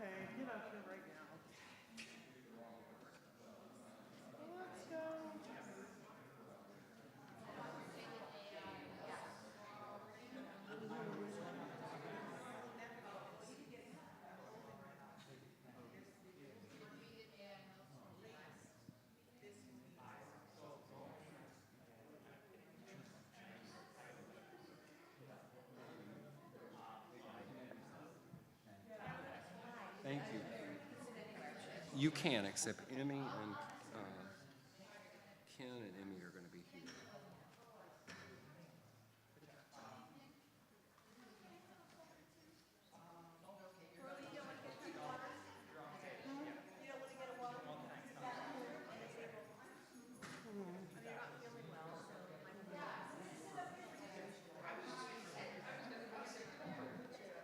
Okay, get up here right now. Let's go. Thank you. You can, except Emmy and Ken and Emmy are going to be here.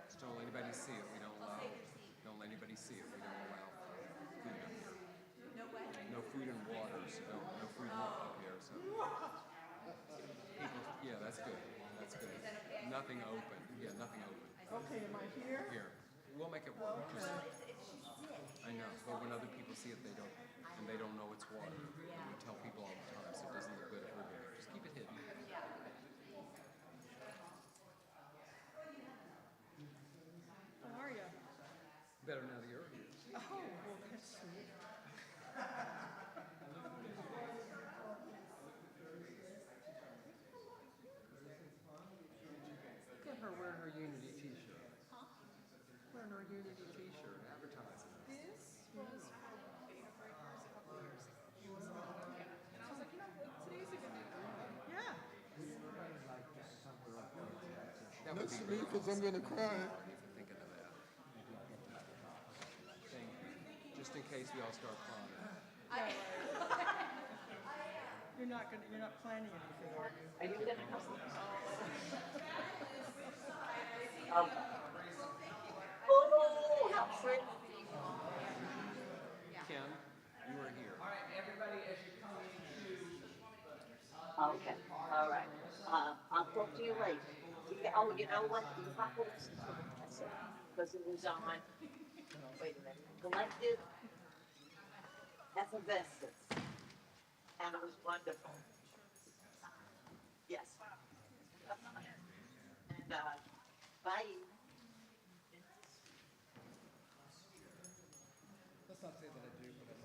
Just don't let anybody see it. We don't allow. Don't let anybody see it. We don't allow food up here. No food and water. So no food up here. So people, yeah, that's good. That's good. Nothing open. Yeah, nothing open. Okay, am I here? Here, we'll make it work. Okay. I know, but when other people see it, they don't, and they don't know it's water. And we tell people all the time, so it doesn't look good if we're doing it. Just keep it hidden. How are you? Better now that you're here. Oh, well, that's sweet. Look at her wearing her Unity t-shirt. Huh? Wearing her Unity t-shirt, advertising. This was from Beta Breakers a couple years ago. And I was like, you know, today's a good day to wear it. Yeah. That would That's be me really because I'm awesome. gonna cry. Marty, for thinking of that. Thank you. Just in case we all start crying. You're not planning anything, are you? Are you gonna come? Oh, how pretty. Ken, you were here. Okay, all right. I'll talk to you later. Oh, you know what? You have to listen to what I said, because it was on, wait a minute, collective effervescence. And it was wonderful. Yes. And, bye. Let's not say that I do, but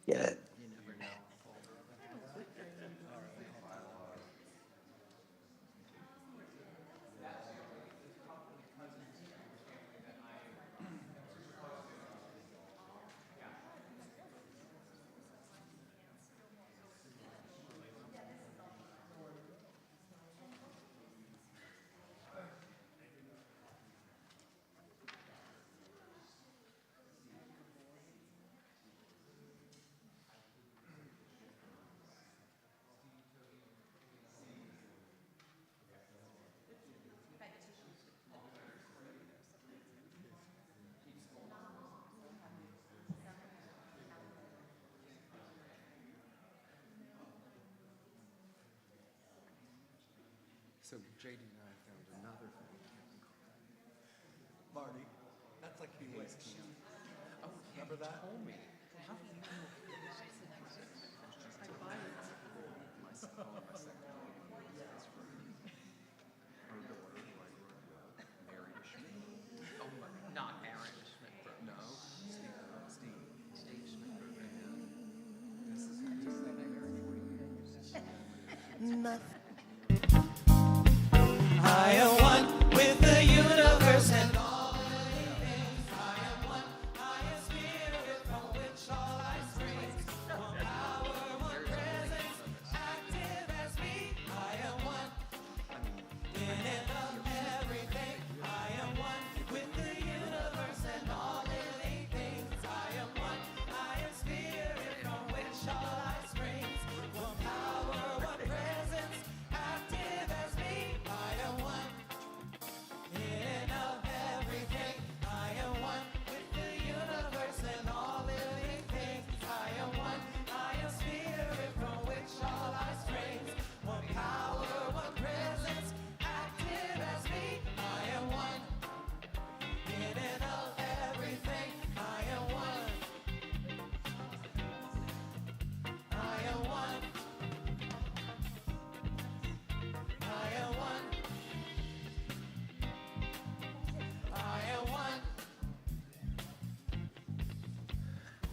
Yeah. You never know. So JD and I found another thing. Marty, that's like he was. Oh, Remember that? told me. How do you know? I buy it. My second that's from her daughter, who I grew up with, Mary Schmidt. Oh, but not Aaron Schmidt. No, Steve. Steve Schmidt. This is just like Mary 40 years. I am one with the universe and all living things. I am one, I am spirit from which all I spring. One power, one presence, active as me. I am one, in and of everything. I am one with the universe and all living things. I am one, I am spirit from which all I spring. One power, one presence,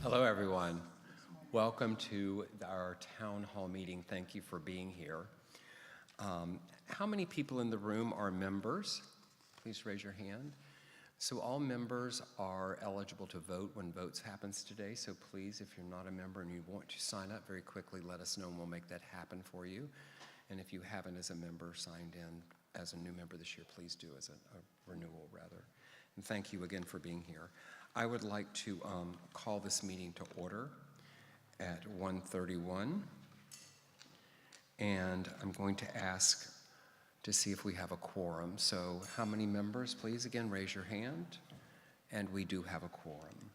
Hello, everyone. Welcome to our town hall meeting. Thank you for being here. How many people in the room are members? Please raise your hand. So all members are eligible to vote when votes happens today. So please, if you're not a member and you want to sign up very quickly, let us know and we'll make that happen for you. And if you haven't as a member signed in as a new member this year, please do as a renewal rather. And thank you again for being here. I would like to call this meeting to order at 1:31. And I'm going to ask to see if we have a quorum. So how many members, please? Again, raise your hand. And we do have a quorum.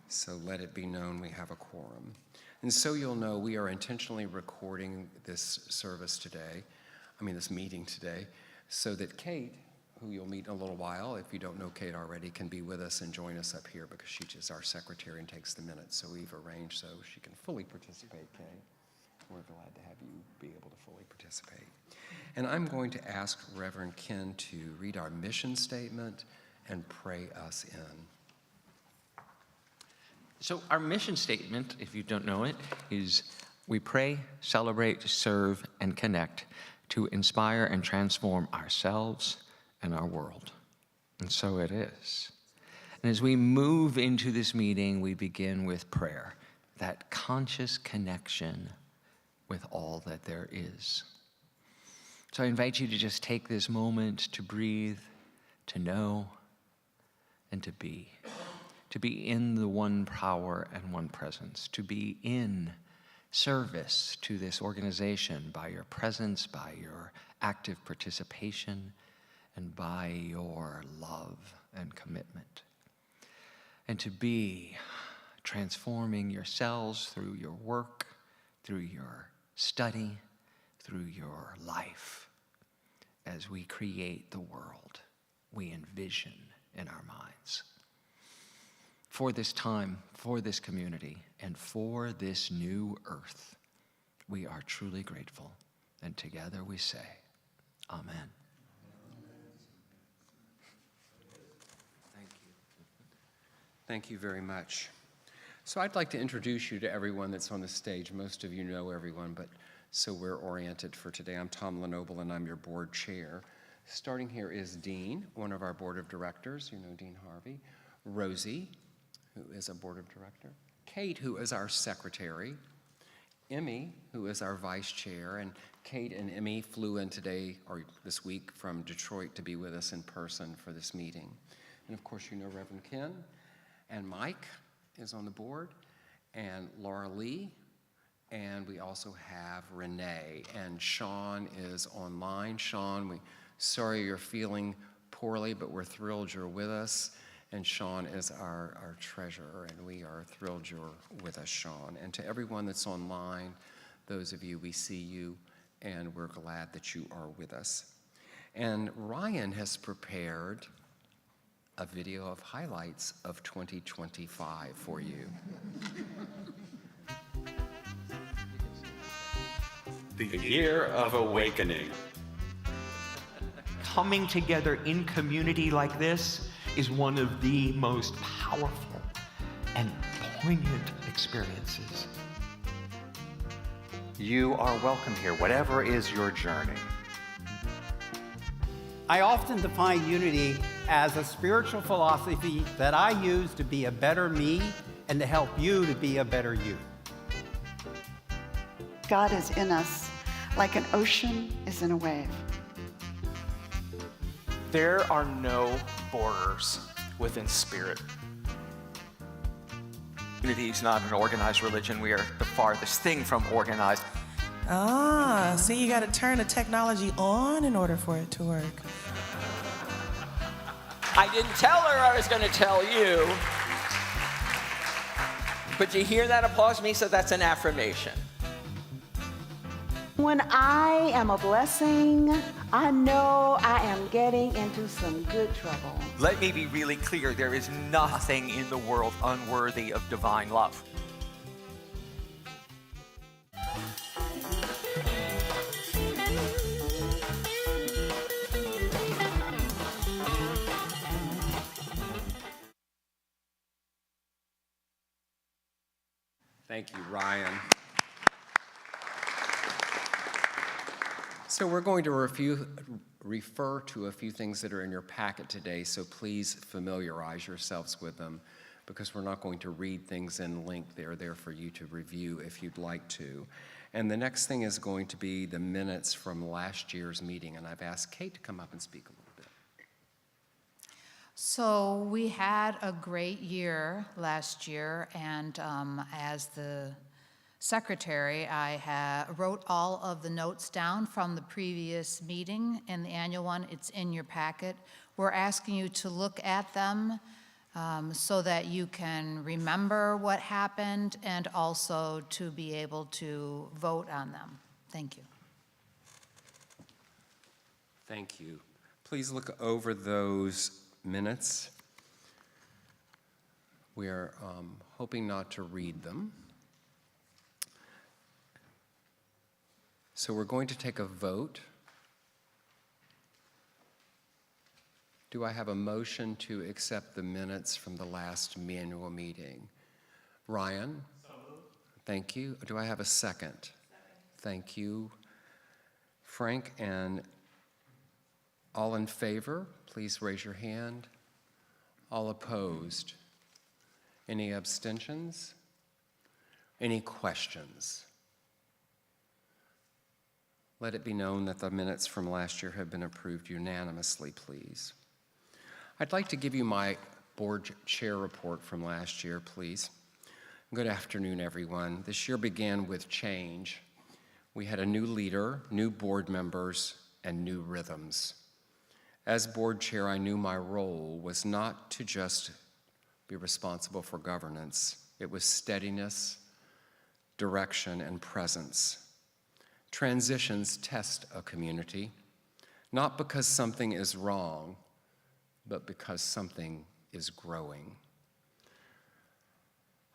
So let it be known we have a quorum. And so you'll know we are intentionally recording this service today, this meeting today, so that Kate, who you'll meet in a little while, if you don't know Kate already, can be with us and join us up here because she is our secretary and takes the minutes. So we've arranged so she can fully participate, Kate. We're glad to have you be able to fully participate. And I'm going to ask Reverend Ken to read our mission statement and pray us in. So our mission statement, if you don't know it, is we pray, celebrate, serve, and connect to inspire and transform ourselves and our world. And so it is. And as we move into this meeting, we begin with prayer, that conscious connection with all that there is. So I invite you to just take this moment to breathe, to know, and to be in the one power and one presence, to be in service to this organization by your presence, by your active participation, and by your love and commitment. And to be transforming yourselves through your work, through your study, through your life, as we create the world we envision in our minds. For this time, for this community, and for this new earth, we are truly grateful. And together we say, Amen. Thank you. Thank you very much. So I'd like to introduce you to everyone that's on the stage. Most of you know everyone, but so we're oriented for today. I'm Tom Lenoble, and I'm your board chair. Starting here is Dean, one of our board of directors. You know Dean Harvey. Rosie, who is a board of director. Kate, who is our secretary. Emmy, who is our vice chair. And Kate and Emmy flew in today, or this week, from Detroit to be with us in person for this meeting. And of course, you know Reverend Ken. And Mike is on the board. And Laura Lee. And we also have Renee. And Sean is online. Sean, sorry you're feeling poorly, but we're thrilled you're with us. And Sean is our treasurer, and we are thrilled you're with us, Sean. And to everyone that's online, those of you, we see you, and we're glad that you are with us. And Ryan has prepared a video of highlights of 2025 for you. The year of awakening. Coming together in community like this is one of the most powerful and poignant experiences. You are welcome here, whatever is your journey. I often define unity as a spiritual philosophy that I use to be a better me and to help you to be a better you. God is in us like an ocean is in a wave. There are no borders within spirit. Unity is not an organized religion. We are the farthest thing from organized. Ah, so you got to turn the technology on in order for it to work. I didn't tell her I was going to tell you. But you hear that applause me? So that's an affirmation. When I am a blessing, I know I am getting into some good trouble. Let me be really clear. There is nothing in the world unworthy of divine love. Thank you, Ryan. So we're going to refer to a few things that are in your packet today, so please familiarize yourselves with them, because we're not going to read things in length. They're there for you to review if you'd like to. And the next thing is going to be the minutes from last year's meeting, and I've asked Kate to come up and speak a little bit. So we had a great year last year, and as the secretary, I wrote all of the notes down from the previous meeting and the annual one. It's in your packet. We're asking you to look at them so that you can remember what happened and also to be able to vote on them. Thank you. Thank you. Please look over those minutes. We are hoping not to read them. So we're going to take a vote. Do I have a motion to accept the minutes from the last annual meeting? Ryan? So moved. Thank you. Do I have a second? Second. Thank you. Frank, and all in favor, please raise your hand. All opposed? Any abstentions? Any questions? Let it be known that the minutes from last year have been approved unanimously, please. I'd like to give you my board chair report from last year, please. Good afternoon, everyone. This year began with change. We had a new leader, new board members, and new rhythms. As board chair, I knew my role was not to just be responsible for governance. It was steadiness, direction, and presence. Transitions test a community, not because something is wrong, but because something is growing.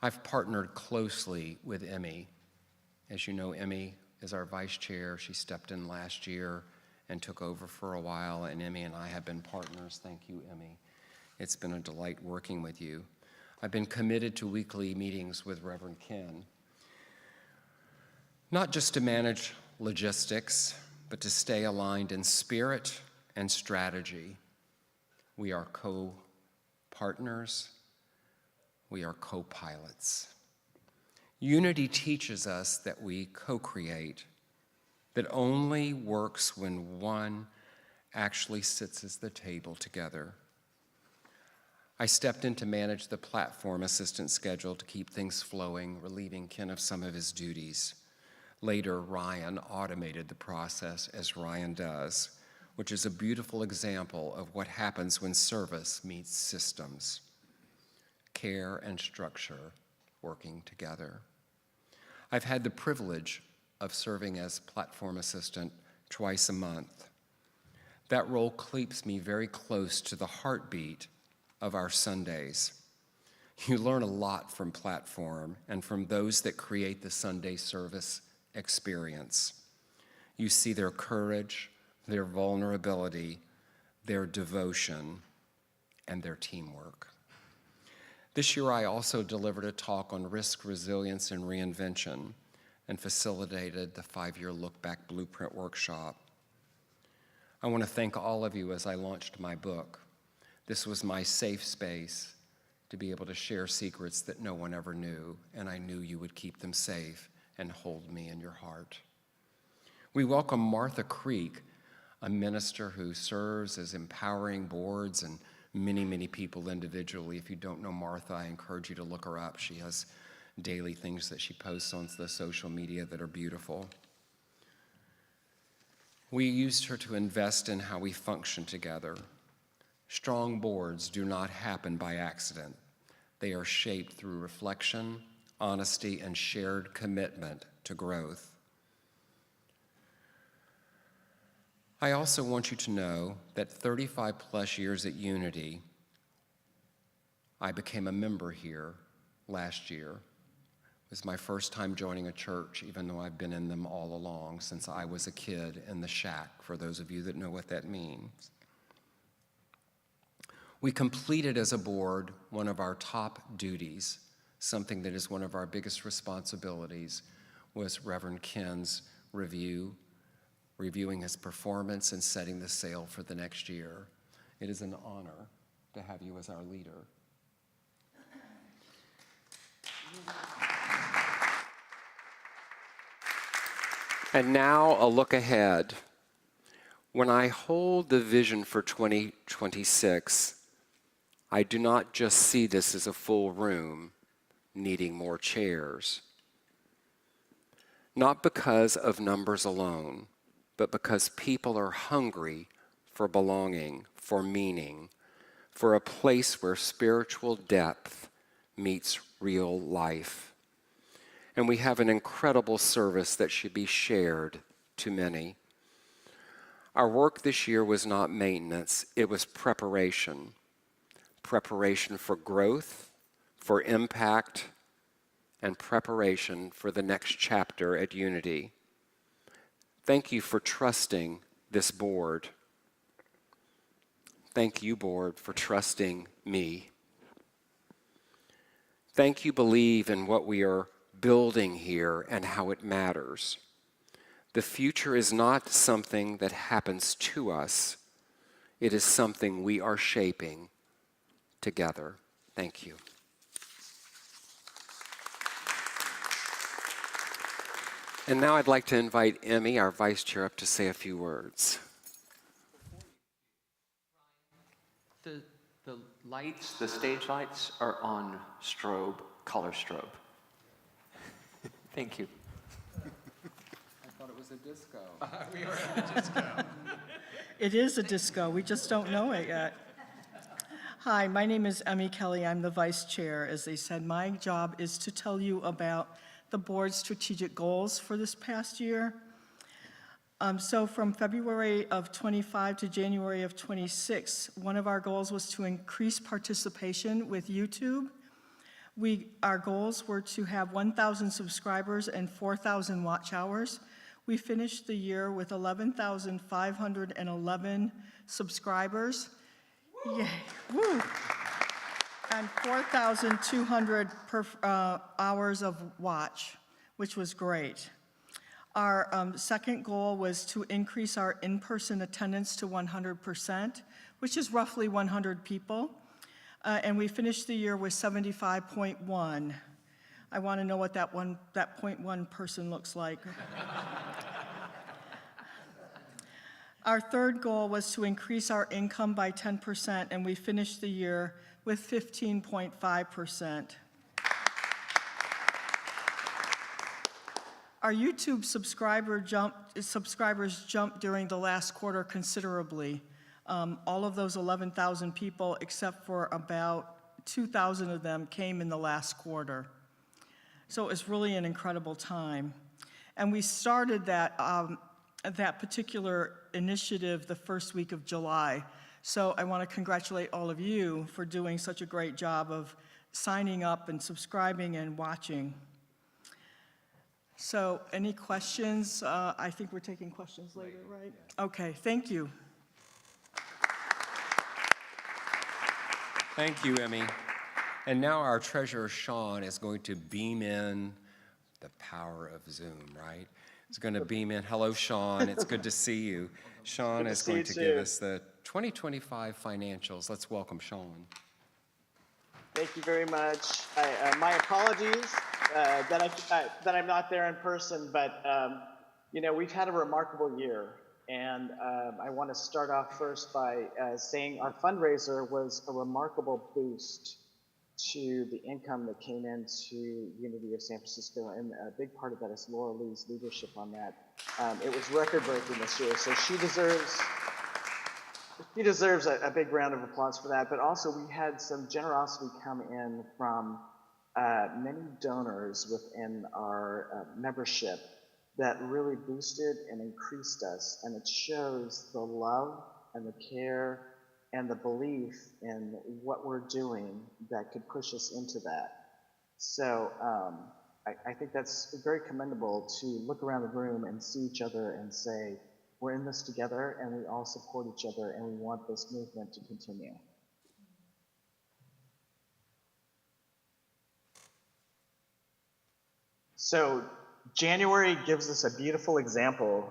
I've partnered closely with Emmy. As you know, Emmy is our vice chair. She stepped in last year and took over for a while, and Emmy and I have been partners. Thank you, Emmy. It's been a delight working with you. I've been committed to weekly meetings with Reverend Ken, not just to manage logistics, but to stay aligned in spirit and strategy. We are co-partners. We are co-pilots. Unity teaches us that we co-create, that only works when one actually sits at the table together. I stepped in to manage the platform assistant schedule to keep things flowing, relieving Ken of some of his duties. Later, Ryan automated the process, as Ryan does, which is a beautiful example of what happens when service meets systems, care and structure working together. I've had the privilege of serving as platform assistant twice a month. That role keeps me very close to the heartbeat of our Sundays. You learn a lot from platform and from those that create the Sunday service experience. You see their courage, their vulnerability, their devotion, and their teamwork. This year, I also delivered a talk on risk, resilience, and reinvention and facilitated the 5-year Look Back Blueprint workshop. I want to thank all of you as I launched my book. This was my safe space to be able to share secrets that no one ever knew, and I knew you would keep them safe and hold me in your heart. We welcome Martha Creek, a minister who serves as empowering boards and many, many people individually. If you don't know Martha, I encourage you to look her up. She has daily things that she posts on the social media that are beautiful. We used her to invest in how we function together. Strong boards do not happen by accident. They are shaped through reflection, honesty, and shared commitment to growth. I also want you to know that 35 plus years at Unity, I became a member here last year. It was my first time joining a church, even though I've been in them all along since I was a kid in the shack, for those of you that know what that means. We completed as a board one of our top duties, something that is one of our biggest responsibilities, was Reverend Ken's reviewing his performance and setting the sail for the next year. It is an honor to have you as our leader. And now a look ahead. When I hold the vision for 2026, I do not just see this as a full room needing more chairs. Not because of numbers alone, but because people are hungry for belonging, for meaning, for a place where spiritual depth meets real life. And we have an incredible service that should be shared to many. Our work this year was not maintenance, it was preparation. Preparation for growth, for impact, and preparation for the next chapter at Unity. Thank you for trusting this board. Thank you, board, for trusting me. Thank you, believe in what we are building here and how it matters. The future is not something that happens to us. It is something we are shaping together. Thank you. And now I'd like to invite Emmy, our vice chair, up to say a few words. The lights, the stage lights are on strobe, color strobe. Thank you. I thought it was a disco. We are at a disco. It is a disco. We just don't know it yet. Hi, my name is Emmy Kelly. I'm the vice chair. As they said, my job is to tell you about the board's strategic goals for this past year. So from February of 25 to January of 26, one of our goals was to increase participation with YouTube. Our goals were to have 1,000 subscribers and 4,000 watch hours. We finished the year with 11,511 subscribers. Yay, woo! And 4,200 hours of watch, which was great. Our second goal was to increase our in-person attendance to 100%, which is roughly 100 people. And we finished the year with 75.1. I want to know what that 0.1 person looks like. Our third goal was to increase our income by 10%, and we finished the year with 15.5%. Our YouTube subscribers jumped during the last quarter considerably. All of those 11,000 people, except for about 2,000 of them, came in the last quarter. So it was really an incredible time. And we started that particular initiative the first week of July. So I want to congratulate all of you for doing such a great job of signing up and subscribing and watching. So any questions? I think we're taking questions later, right? Okay, thank you. Thank you, Emmy. And now our treasurer, Sean, is going to beam in the power of Zoom, right? He's going to beam in. Hello, Sean. It's good to see you. Sean is going to give us the 2025 financials. Let's welcome Sean. Thank you very much. My apologies that I'm not there in person, but we've had a remarkable year. And I want to start off first by saying our fundraiser was a remarkable boost to the income that came into Unity of San Francisco, and a big part of that is Laura Lee's leadership on that. It was record-breaking this year, so she deserves a big round of applause for that. But also, we had some generosity come in from many donors within our membership that really boosted and increased us, and it shows the love and the care and the belief in what we're doing that could push us into that. So I think that's very commendable to look around the room and see each other and say, we're in this together and we all support each other and we want this movement to continue. So January gives us a beautiful example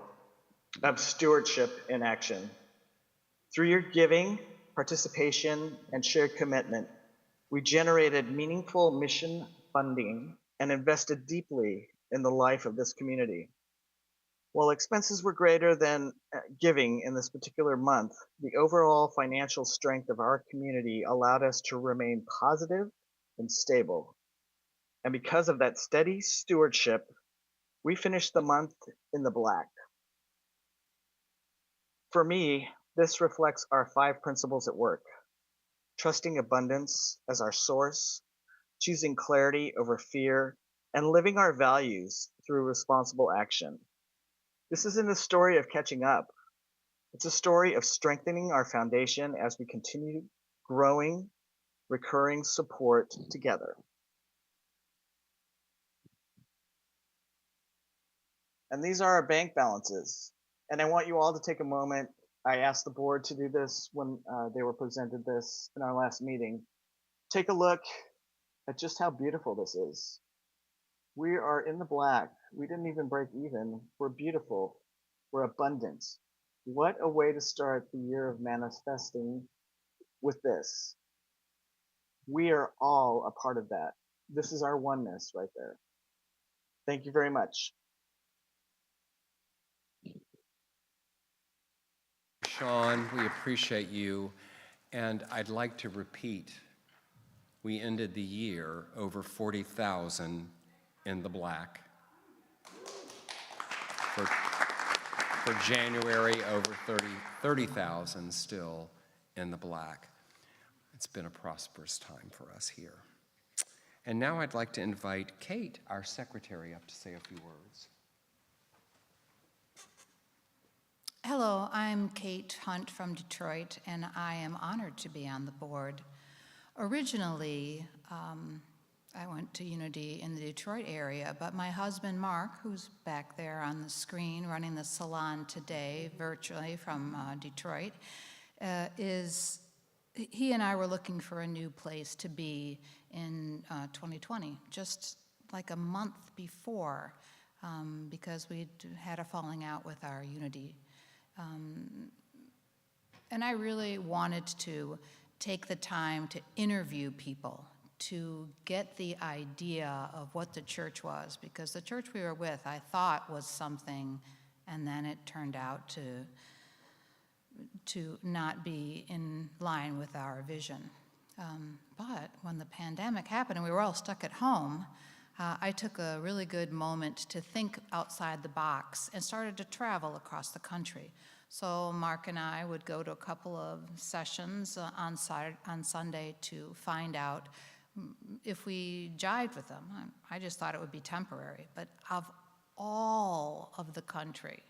of stewardship in action. Through your giving, participation, and shared commitment, we generated meaningful mission funding and invested deeply in the life of this community. While expenses were greater than giving in this particular month, the overall financial strength of our community allowed us to remain positive and stable. And because of that steady stewardship, we finished the month in the black. For me, this reflects our 5 principles at work: trusting abundance as our source, choosing clarity over fear, and living our values through responsible action. This isn't a story of catching up. It's a story of strengthening our foundation as we continue growing, recurring support together. And these are our bank balances. And I want you all to take a moment. I asked the board to do this when they were presented this in our last meeting. Take a look at just how beautiful this is. We are in the black. We didn't even break even. We're beautiful. We're abundant. What a way to start the year of manifesting with this. We are all a part of that. This is our oneness right there. Thank you very much. Sean, we appreciate you, and I'd like to repeat, we ended the year over 40,000 in the black. For January, over 30,000 still in the black. It's been a prosperous time for us here. And now I'd like to invite Kate, our secretary, up to say a few words. Hello, I'm Kate Hunt from Detroit, and I am honored to be on the board. Originally, I went to Unity in the Detroit area, but my husband, Mark, who's back there on the screen running the salon today virtually from Detroit, he and I were looking for a new place to be in 2020, just like a month before, because we'd had a falling out with our Unity. And I really wanted to take the time to interview people, to get the idea of what the church was, because the church we were with, I thought was something, and then it turned out to not be in line with our vision. But when the pandemic happened and we were all stuck at home, I took a really good moment to think outside the box and started to travel across the country. So Mark and I would go to a couple of sessions on Sunday to find out if we jived with them. I just thought it would be temporary. But of all of the country,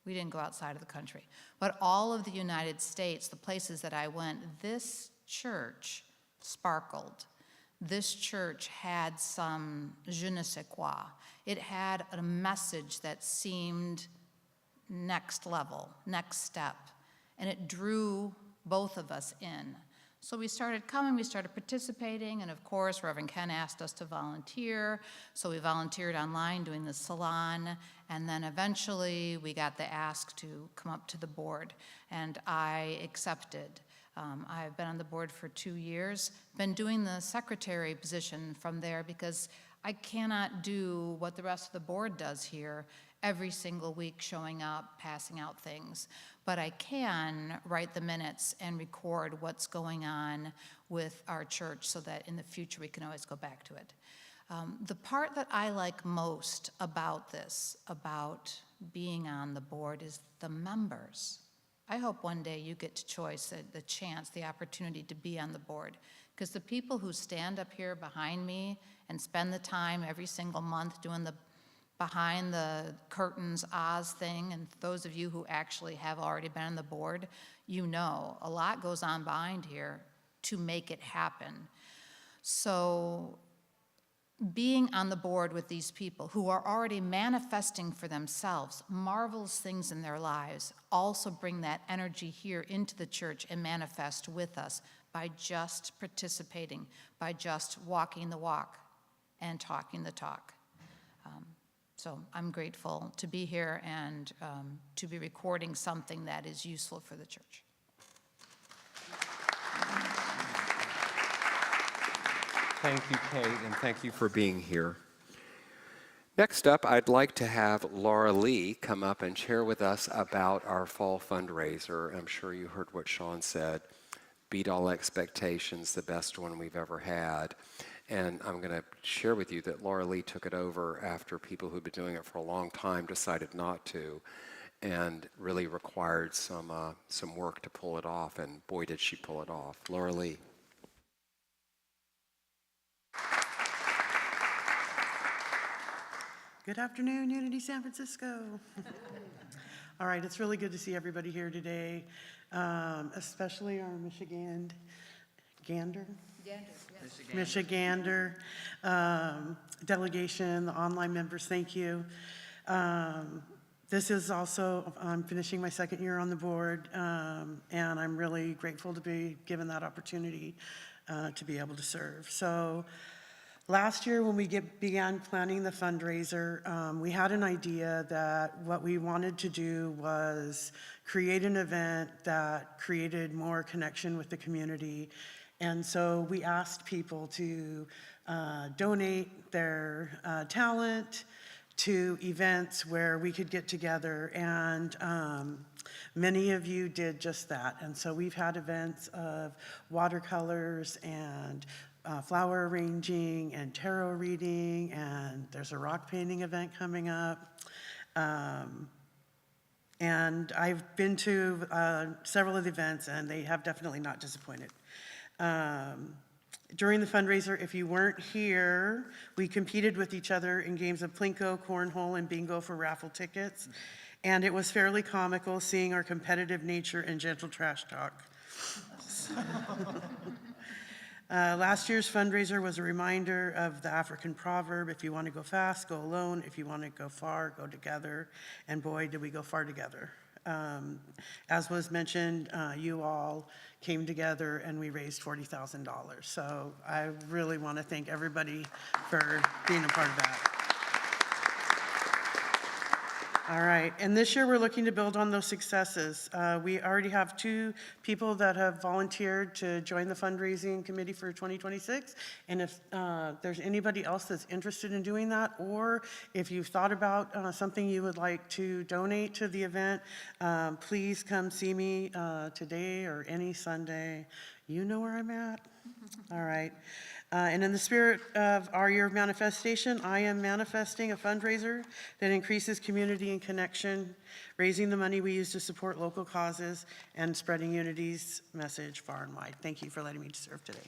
we didn't go outside of the country, but all of the United States, the places that I went, this church sparkled. This church had some je ne sais quoi. It had a message that seemed next level, next step, and it drew both of us in. So we started coming, we started participating, and of course, Reverend Ken asked us to volunteer, so we volunteered online doing the salon, and then eventually we got the ask to come up to the board, and I accepted. I've been on the board for 2 years, been doing the secretary position from there because I cannot do what the rest of the board does here every single week, showing up, passing out things. But I can write the minutes and record what's going on with our church so that in the future we can always go back to it. The part that I like most about this, about being on the board, is the members. I hope one day you get to choice the chance, the opportunity to be on the board, because the people who stand up here behind me and spend the time every single month doing the behind the curtains Oz thing, and those of you who actually have already been on the board, you know a lot goes on behind here to make it happen. So being on the board with these people who are already manifesting for themselves marvelous things in their lives also bring that energy here into the church and manifest with us by just participating, by just walking the walk and talking the talk. So I'm grateful to be here and to be recording something that is useful for the church. Thank you, Kate, and thank you for being here. Next up, I'd like to have Laura Lee come up and share with us about our fall fundraiser. I'm sure you heard what Sean said. Beat all expectations, the best one we've ever had. And I'm going to share with you that Laura Lee took it over after people who'd been doing it for a long time decided not to, and really required some work to pull it off, and boy did she pull it off. Laura Lee. Good afternoon, Unity San Francisco. All right, it's really good to see everybody here today, especially our Michigander delegation, the online members, thank you. This is also, I'm finishing my second year on the board, and I'm really grateful to be given that opportunity to be able to serve. So last year when we began planning the fundraiser, we had an idea that what we wanted to do was create an event that created more connection with the community. And so we asked people to donate their talent to events where we could get together, and many of you did just that. And so we've had events of watercolors and flower arranging and tarot reading, and there's a rock painting event coming up. And I've been to several of the events, and they have definitely not disappointed. During the fundraiser, if you weren't here, we competed with each other in games of Plinko, Cornhole, and Bingo for raffle tickets. And it was fairly comical seeing our competitive nature and gentle trash talk. Last year's fundraiser was a reminder of the African proverb, if you want to go fast, go alone. If you want to go far, go together. And boy, did we go far together. As was mentioned, you all came together and we raised $40,000. So I really want to thank everybody for being a part of that. All right, and this year we're looking to build on those successes. We already have 2 people that have volunteered to join the fundraising committee for 2026. And if there's anybody else that's interested in doing that, or if you've thought about something you would like to donate to the event, please come see me today or any Sunday. You know where I'm at? All right. And in the spirit of our year of manifestation, I am manifesting a fundraiser that increases community and connection, raising the money we use to support local causes, and spreading Unity's message far and wide. Thank you for letting me serve today.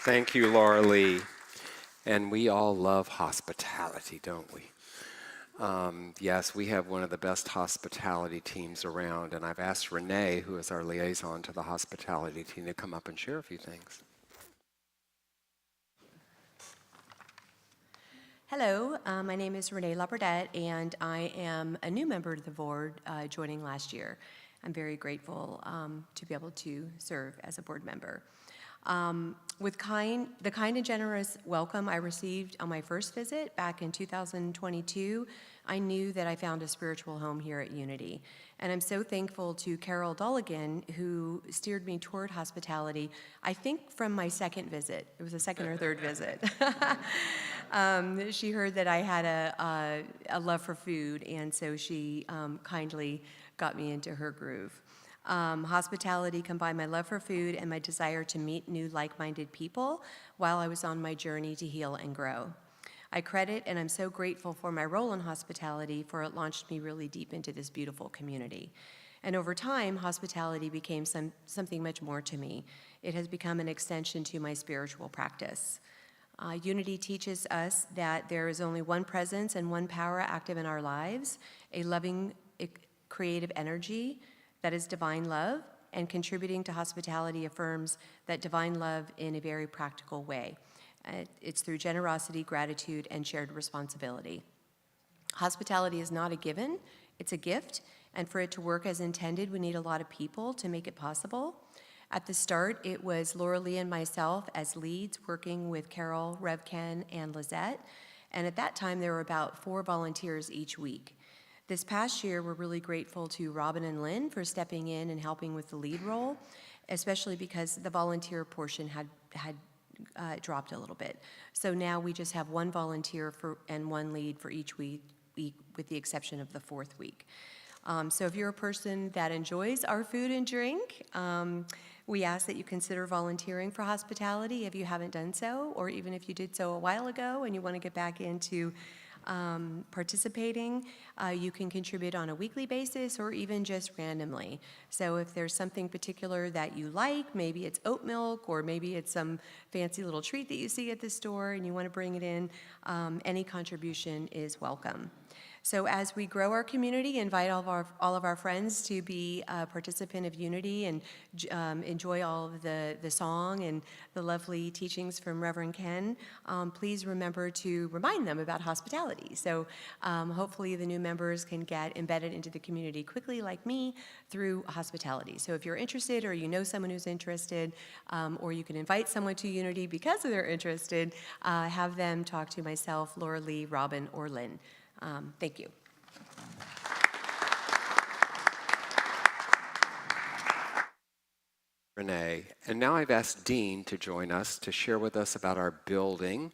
Thank you, Laura Lee. And we all love hospitality, don't we? Yes, we have one of the best hospitality teams around, and I've asked Renee, who is our liaison to the hospitality team, to come up and share a few things. Hello, my name is Renee Labradette, and I am a new member of the board joining last year. I'm very grateful to be able to serve as a board member. With the kind and generous welcome I received on my first visit back in 2022, I knew that I found a spiritual home here at Unity. And I'm so thankful to Carol Dulligan, who steered me toward hospitality, I think from my second visit. It was a second or third visit. She heard that I had a love for food, and so she kindly got me into her groove. Hospitality combined my love for food and my desire to meet new like-minded people while I was on my journey to heal and grow. I credit and I'm so grateful for my role in hospitality, for it launched me really deep into this beautiful community. And over time, hospitality became something much more to me. It has become an extension to my spiritual practice. Unity teaches us that there is only one presence and one power active in our lives, a loving, creative energy that is divine love, and contributing to hospitality affirms that divine love in a very practical way. It's through generosity, gratitude, and shared responsibility. Hospitality is not a given, it's a gift, and for it to work as intended, we need a lot of people to make it possible. At the start, it was Laura Lee and myself as leads working with Carol, Rev Ken, and Lizette. And at that time, there were about 4 volunteers each week. This past year, we're really grateful to Robin and Lynn for stepping in and helping with the lead role, especially because the volunteer portion had dropped a little bit. So now we just have 1 volunteer and 1 lead for each week, with the exception of the 4th week. So if you're a person that enjoys our food and drink, we ask that you consider volunteering for hospitality if you haven't done so, or even if you did so a while ago and you want to get back into participating. You can contribute on a weekly basis or even just randomly. So if there's something particular that you like, maybe it's oat milk or maybe it's some fancy little treat that you see at the store and you want to bring it in, any contribution is welcome. So as we grow our community, invite all of our friends to be a participant of Unity and enjoy all of the song and the lovely teachings from Reverend Ken. Please remember to remind them about hospitality. So hopefully the new members can get embedded into the community quickly like me through hospitality. So if you're interested or you know someone who's interested, or you can invite someone to Unity because they're interested, have them talk to myself, Laura Lee, Robin, or Lynn. Thank you. Renee. And now I've asked Dean to join us to share with us about our building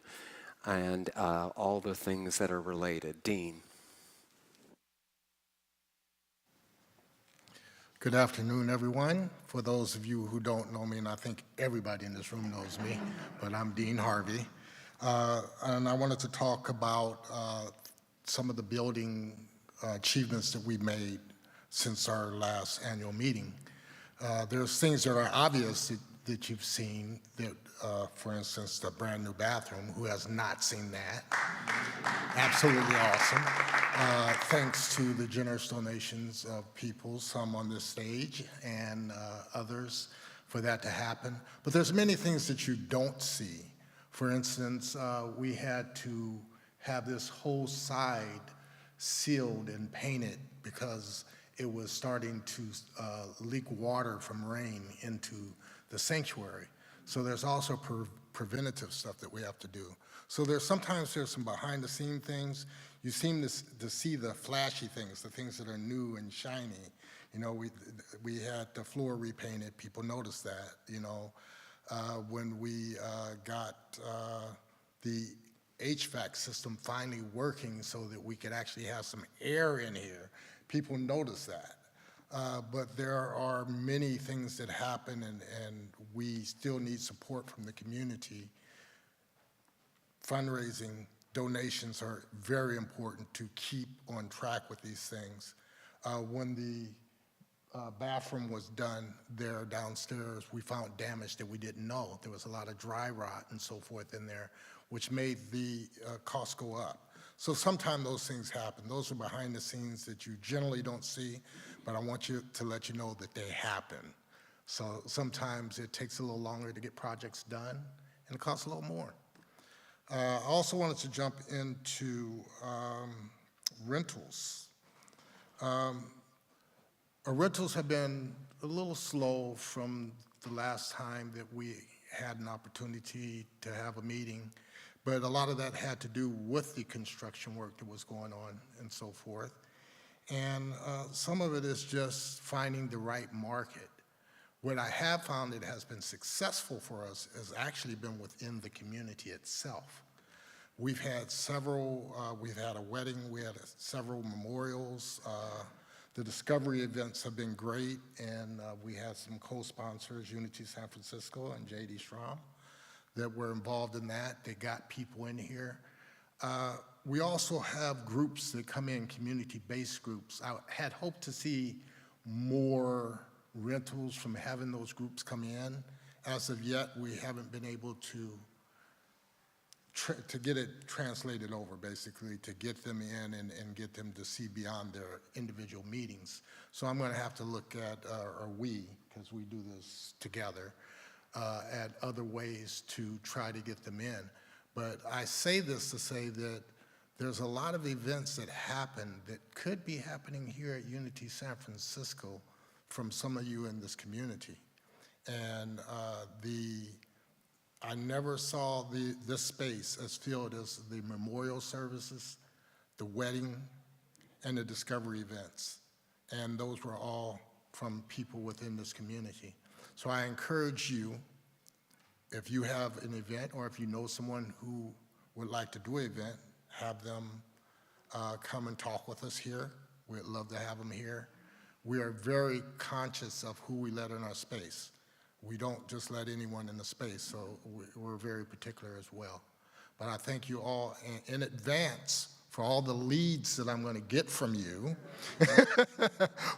and all the things that are related. Dean. Good afternoon, everyone. For those of you who don't know me, and I think everybody in this room knows me, but I'm Dean Harvey. And I wanted to talk about some of the building achievements that we've made since our last annual meeting. There's things that are obvious that you've seen, that, for instance, the brand new bathroom. Who has not seen that? Absolutely awesome. Thanks to the generous donations of people, some on this stage and others, for that to happen. But there's many things that you don't see. For instance, we had to have this whole side sealed and painted because it was starting to leak water from rain into the sanctuary. So there's also preventative stuff that we have to do. So sometimes there's some behind the scene things. You seem to see the flashy things, the things that are new and shiny. You know, we had the floor repainted, people noticed that, you know. When we got the HVAC system finally working so that we could actually have some air in here, people notice that. But there are many things that happen, and we still need support from the community. Fundraising, donations are very important to keep on track with these things. When the bathroom was done there downstairs, we found damage that we didn't know. There was a lot of dry rot and so forth in there, which made the cost go up. So sometimes those things happen. Those are behind the scenes that you generally don't see, but I want to let you know that they happen. So sometimes it takes a little longer to get projects done, and it costs a little more. I also wanted to jump into rentals. Our rentals have been a little slow from the last time that we had an opportunity to have a meeting, but a lot of that had to do with the construction work that was going on and so forth. And some of it is just finding the right market. What I have found that has been successful for us has actually been within the community itself. We've had several, we've had a wedding, we had several memorials. The discovery events have been great, and we had some co-sponsors, Unity San Francisco and J.D. Strom, that were involved in that. They got people in here. We also have groups that come in, community-based groups. I had hoped to see more rentals from having those groups come in. As of yet, we haven't been able to get it translated over, basically, to get them in and get them to see beyond their individual meetings. So I'm going to have to look at, or we, because we do this together, at other ways to try to get them in. But I say this to say that there's a lot of events that happen that could be happening here at Unity San Francisco from some of you in this community. And I never saw this space as filled as the memorial services, the wedding, and the discovery events. And those were all from people within this community. So I encourage you, if you have an event or if you know someone who would like to do an event, have them come and talk with us here. We'd love to have them here. We are very conscious of who we let in our space. We don't just let anyone in the space, so we're very particular as well. But I thank you all in advance for all the leads that I'm going to get from you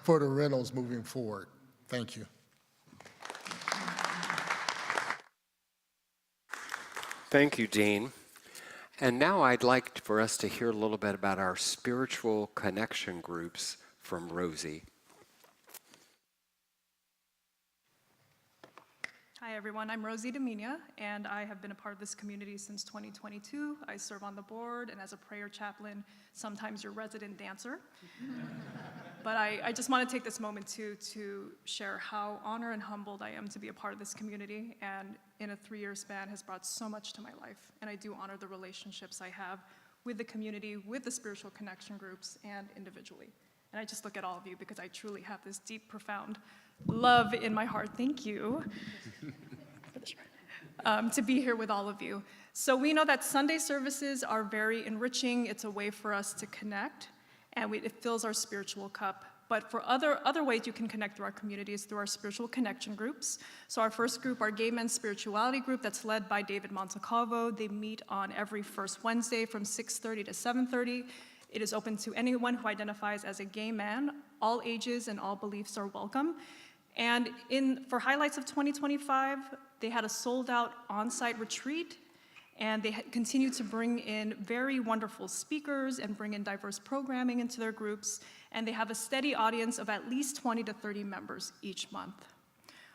for the rentals moving forward. Thank you. Thank you, Dean. And now I'd like for us to hear a little bit about our spiritual connection groups from Rosie. Hi everyone, I'm Rosie Domina, and I have been a part of this community since 2022. I serve on the board and as a prayer chaplain, sometimes your resident dancer. But I just want to take this moment to share how honored and humbled I am to be a part of this community, and in a 3-year span has brought so much to my life. And I do honor the relationships I have with the community, with the spiritual connection groups, and individually. And I just look at all of you because I truly have this deep, profound love in my heart. Thank you. To be here with all of you. So we know that Sunday services are very enriching. It's a way for us to connect, and it fills our spiritual cup. But for other ways you can connect through our community is through our spiritual connection groups. So our first group, our Gay Men's Spirituality Group, that's led by David Montecalvo. They meet on every first Wednesday from 6:30 to 7:30. It is open to anyone who identifies as a gay man. All ages and all beliefs are welcome. And for highlights of 2025, they had a sold-out on-site retreat, and they continue to bring in very wonderful speakers and bring in diverse programming into their groups, and they have a steady audience of at least 20 to 30 members each month.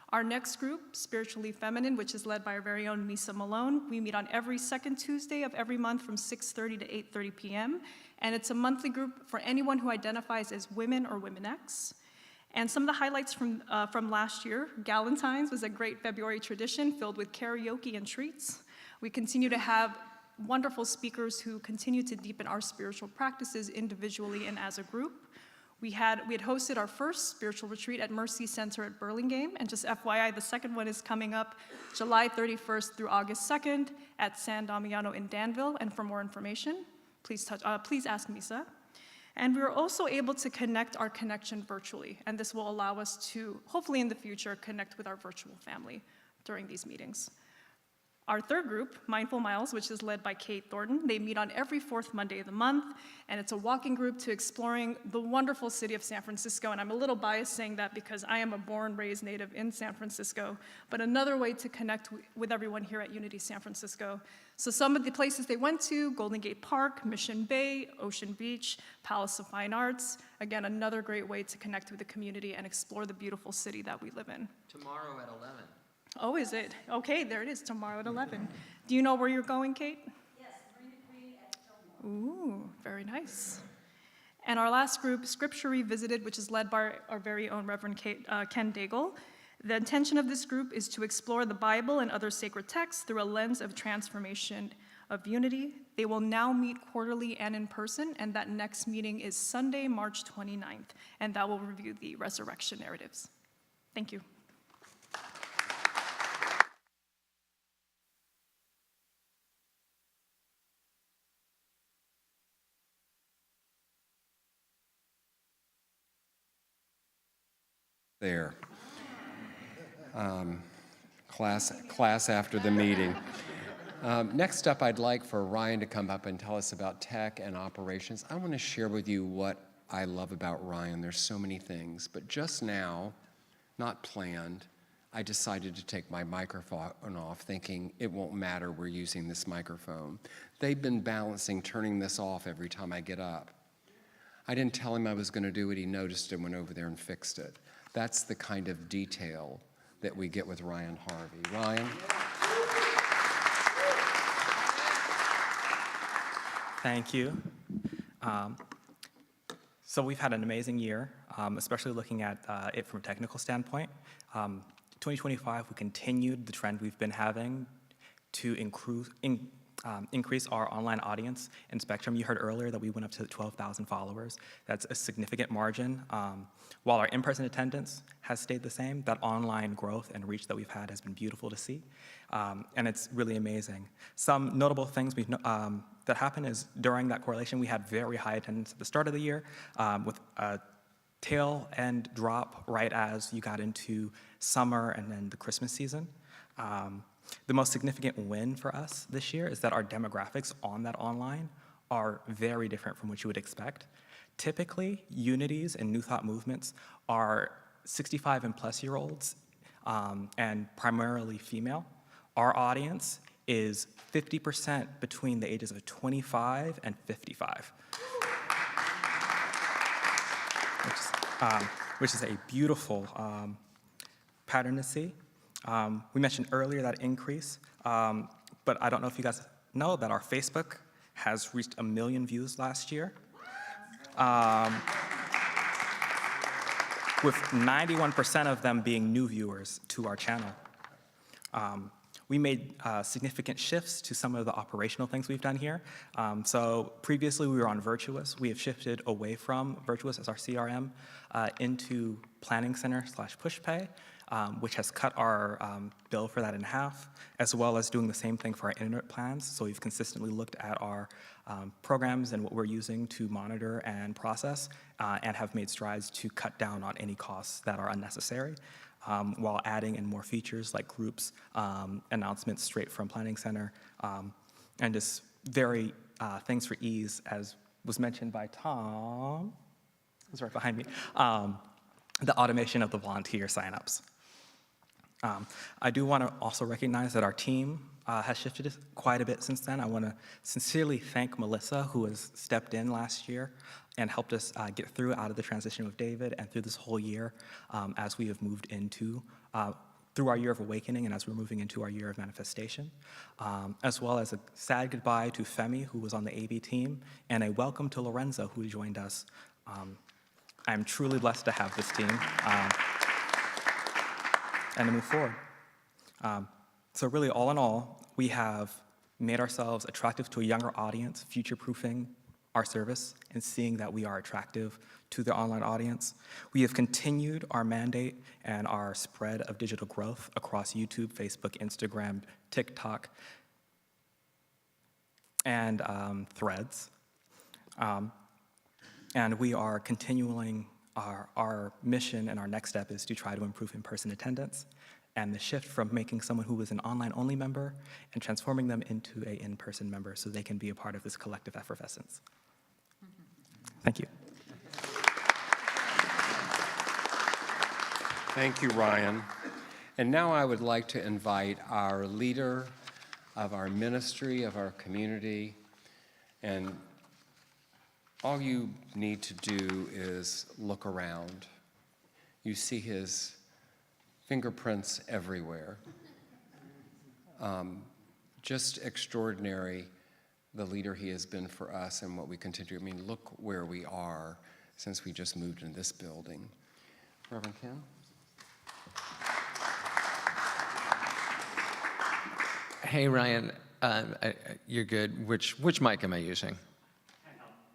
Our next group, Spiritually Feminine, which is led by our very own Misa Malone, we meet on every second Tuesday of every month from 6:30 to 8:30 p.m., and it's a monthly group for anyone who identifies as women or women-X. And some of the highlights from last year, Galentine's was a great February tradition filled with karaoke and treats. We continue to have wonderful speakers who continue to deepen our spiritual practices individually and as a group. We had hosted our first spiritual retreat at Mercy Center at Burlingame, and just FYI, the second one is coming up July 31st through August 2nd at San Damiano in Danville, and for more information, please ask Misa. And we were also able to connect our connection virtually, and this will allow us to, hopefully in the future, connect with our virtual family during these meetings. Our third group, Mindful Miles, which is led by Kate Thornton, they meet on every fourth Monday of the month, and it's a walking group to exploring the wonderful city of San Francisco, and I'm a little biased saying that because I am a born, raised native in San Francisco, but another way to connect with everyone here at Unity San Francisco. So some of the places they went to, Golden Gate Park, Mission Bay, Ocean Beach, Palace of Fine Arts, again, another great way to connect with the community and explore the beautiful city that we live in. Tomorrow at 11. Oh, is it? Okay, there it is, tomorrow at 11. Do you know where you're going, Kate? Yes, Marina Green at Fillmore. Ooh, very nice. And our last group, Scripture Revisited, which is led by our very own Reverend Ken Daigle. The intention of this group is to explore the Bible and other sacred texts through a lens of transformation of unity. They will now meet quarterly and in person, and that next meeting is Sunday, March 29th, and that will review the resurrection narratives. Thank you. There. Class after the meeting. Next up, I'd like for Ryan to come up and tell us about tech and operations. I want to share with you what I love about Ryan. There's so many things, but just now, not planned, I decided to take my microphone off thinking it won't matter, we're using this microphone. They've been balancing turning this off every time I get up. I didn't tell him I was going to do it. He noticed and went over there and fixed it. That's the kind of detail that we get with Ryan Harvey. Ryan? Thank you. So we've had an amazing year, especially looking at it from a technical standpoint. 2025, we continued the trend we've been having to increase our online audience in Spectrum. You heard earlier that we went up to 12,000 followers. That's a significant margin. While our in-person attendance has stayed the same, that online growth and reach that we've had has been beautiful to see, and it's really amazing. Some notable things that happened is during that correlation, we had very high attendance at the start of the year with a tail end drop right as you got into summer and then the Christmas season. The most significant win for us this year is that our demographics on that online are very different from what you would expect. Typically, Unities and New Thought movements are 65 and plus year olds and primarily female. Our audience is 50% between the ages of 25 and 55. Which is a beautiful pattern to see. We mentioned earlier that increase, but I don't know if you guys know that our Facebook has reached 1 million views last year, with 91% of them being new viewers to our channel. We made significant shifts to some of the operational things we've done here. So previously we were on Virtuous. We have shifted away from Virtuous as our CRM into Planning Center / PushPay, which has cut our bill for that in half, as well as doing the same thing for our internet plans. So we've consistently looked at our programs and what we're using to monitor and process, and have made strides to cut down on any costs that are unnecessary, while adding in more features like groups, announcements straight from Planning Center, and just very things for ease, as was mentioned by Tom, who's right behind me, the automation of the volunteer signups. I do want to also recognize that our team has shifted quite a bit since then. I want to sincerely thank Melissa, who has stepped in last year and helped us get through out of the transition with David and through this whole year as we have moved into, through our year of awakening and as we're moving into our year of manifestation, as well as a sad goodbye to Femi, who was on the AB team, and a welcome to Lorenzo, who joined us. I'm truly blessed to have this team and to move forward. So really, all in all, we have made ourselves attractive to a younger audience, future-proofing our service and seeing that we are attractive to the online audience. We have continued our mandate and our spread of digital growth across YouTube, Facebook, Instagram, TikTok, and Threads. And we are continuing our mission, and our next step is to try to improve in-person attendance and the shift from making someone who was an online-only member and transforming them into an in-person member so they can be a part of this collective effervescence. Thank you. Thank you, Ryan. And now I would like to invite our leader of our ministry, of our community, and all you need to do is look around. You see his fingerprints everywhere. Just extraordinary, the leader he has been for us and what we continue. I mean, look where we are since we just moved into this building. Reverend Kim? Hey, Ryan, you're good. Which mic am I using?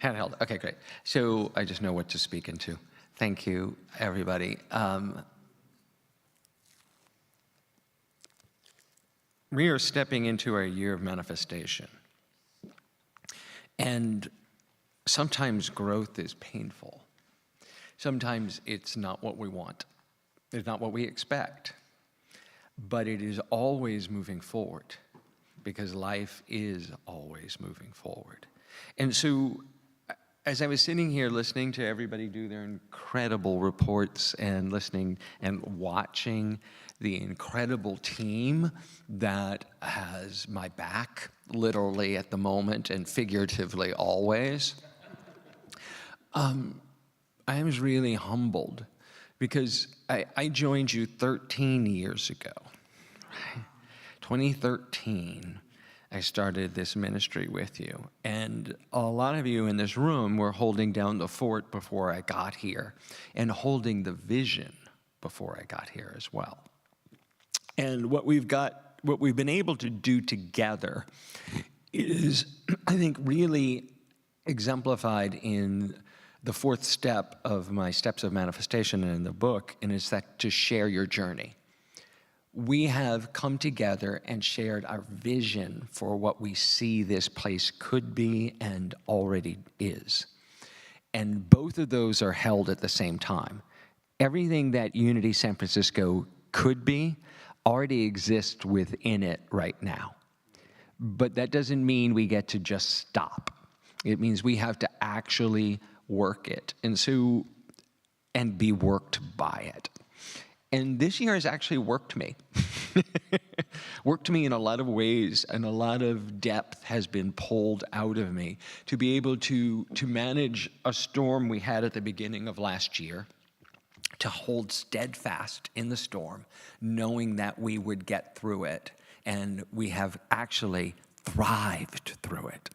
Handheld. Okay, great. So I just know what to speak into. Thank you, everybody. We are stepping into a year of manifestation. And sometimes growth is painful. Sometimes it's not what we want. It's not what we expect. But it is always moving forward because life is always moving forward. And so as I was sitting here listening to everybody do their incredible reports and listening and watching the incredible team that has my back literally at the moment and figuratively always, I was really humbled because I joined you 13 years ago. 2013, I started this ministry with you. And a lot of you in this room were holding down the fort before I got here and holding the vision before I got here as well. And what we've been able to do together is, I think, really exemplified in the fourth step of my steps of manifestation in the book, and it's that to share your journey. We have come together and shared our vision for what we see this place could be and already is. And both of those are held at the same time. Everything that Unity San Francisco could be already exists within it right now. But that doesn't mean we get to just stop. It means we have to actually work it and be worked by it. And this year has actually worked me. Worked me in a lot of ways, and a lot of depth has been pulled out of me to be able to manage a storm we had at the beginning of last year, to hold steadfast in the storm, knowing that we would get through it. And we have actually thrived through it.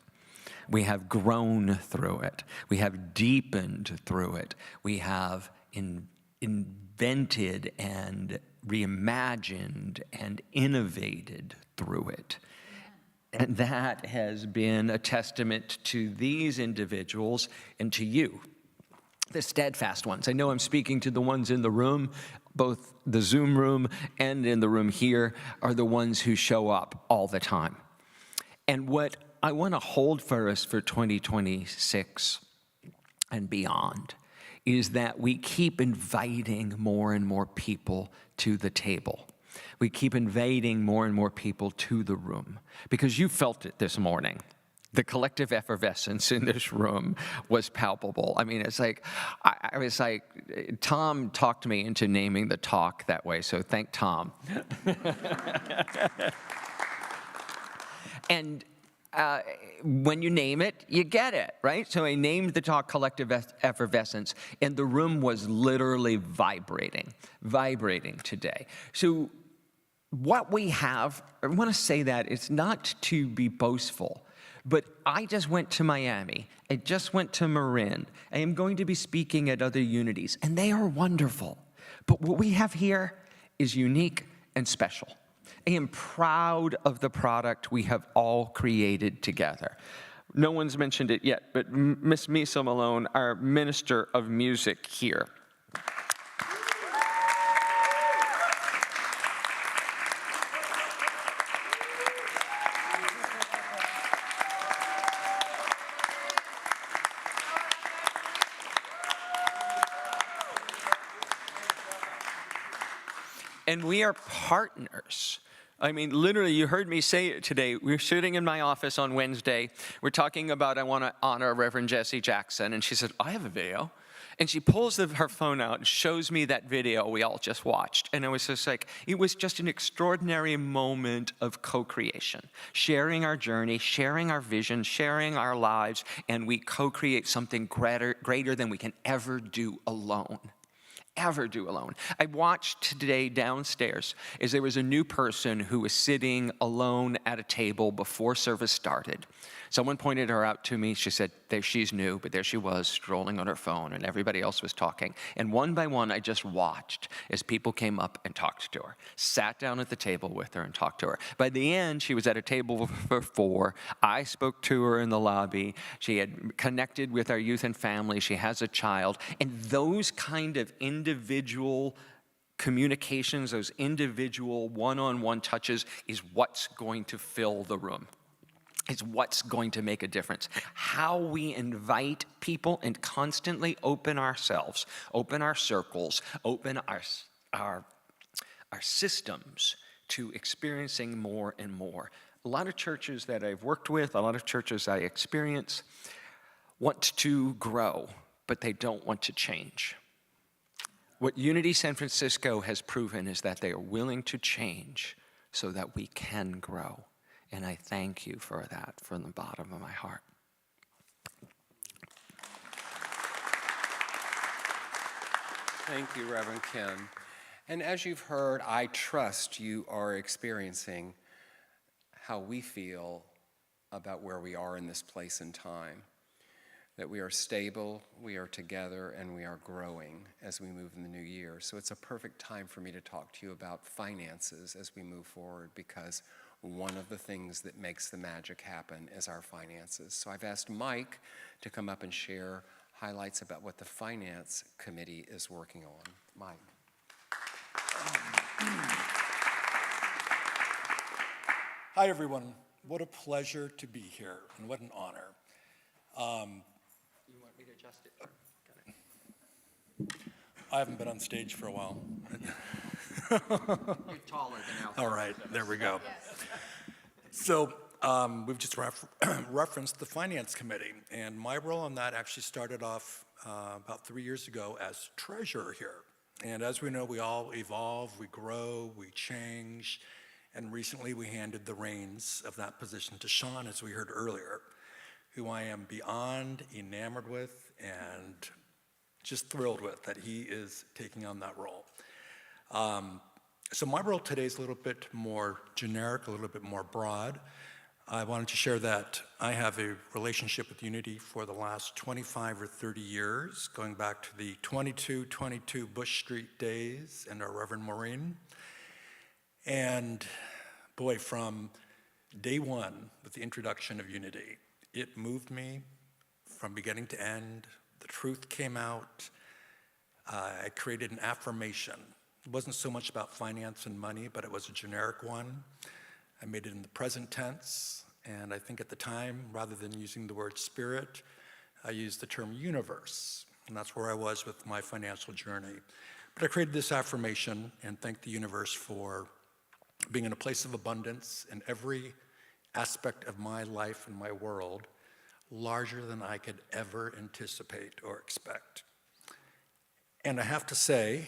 We have grown through it. We have deepened through it. We have invented and reimagined and innovated through it. And that has been a testament to these individuals and to you, the steadfast ones. I know I'm speaking to the ones in the room, both the Zoom room and in the room here are the ones who show up all the time. And what I want to hold for us for 2026 and beyond is that we keep inviting more and more people to the table. We keep inviting more and more people to the room, because you felt it this morning. The collective effervescence in this room was palpable. I mean, it's like, I was like, Tom talked me into naming the talk that way, so thank Tom. And when you name it, you get it, right? So I named the talk Collective Effervescence, and the room was literally vibrating today. So what we have, I want to say that it's not to be boastful, but I just went to Miami. I just went to Marin. I am going to be speaking at other Unities, and they are wonderful. But what we have here is unique and special. I am proud of the product we have all created together. No one's mentioned it yet, but Miss Misa Malone, our Minister of Music here. And we are partners. I mean, literally, you heard me say it today. We're sitting in my office on Wednesday. We're talking about, I want to honor Reverend Jesse Jackson. And she said, I have a video. And she pulls her phone out and shows me that video we all just watched. And it was just like, it was just an extraordinary moment of co-creation, sharing our journey, sharing our vision, sharing our lives, and we co-create something greater than we can ever do alone. I watched today downstairs as there was a new person who was sitting alone at a table before service started. Someone pointed her out to me. She said, she's new, but there she was strolling on her phone, and everybody else was talking. And one by one, I just watched as people came up and talked to her, sat down at the table with her and talked to her. By the end, she was at a table for 4. I spoke to her in the lobby. She had connected with our youth and family. She has a child. And those kind of individual communications, those individual one-on-one touches is what's going to fill the room. Is what's going to make a difference. How we invite people and constantly open ourselves, open our circles, open our systems to experiencing more and more. A lot of churches that I've worked with, a lot of churches I experience, want to grow, but they don't want to change. What Unity San Francisco has proven is that they are willing to change so that we can grow. And I thank you for that from the bottom of my heart. Thank you, Reverend Kim. And as you've heard, I trust you are experiencing how we feel about where we are in this place and time. that we are stable, we are together, and we are growing as we move in the new year. So it's a perfect time for me to talk to you about finances as we move forward, because one of the things that makes the magic happen is our finances. So I've asked Mike to come up and share highlights about what the Finance Committee is working on. Mike. Hi, everyone. What a pleasure to be here, and what an honor. You want me to adjust it? I haven't been on stage for a while. You're taller than Al. All right, there we go. So we've just referenced the Finance Committee, and my role on that actually started off about 3 years ago as treasurer here. And as we know, we all evolve, we grow, we change, and recently we handed the reins of that position to Sean, as we heard earlier, who I am beyond enamored with and just thrilled with that he is taking on that role. So my role today is a little bit more generic, a little bit more broad. I wanted to share that I have a relationship with Unity for the last 25 or 30 years, going back to the 2222 Bush Street days and our Reverend Maureen. And boy, from day one with the introduction of Unity, it moved me from beginning to end. The truth came out. I created an affirmation. It wasn't so much about finance and money, but it was a generic one. I made it in the present tense, and I think at the time, rather than using the word spirit, I used the term universe, and that's where I was with my financial journey. But I created this affirmation and thanked the universe for being in a place of abundance in every aspect of my life and my world, larger than I could ever anticipate or expect. And I have to say,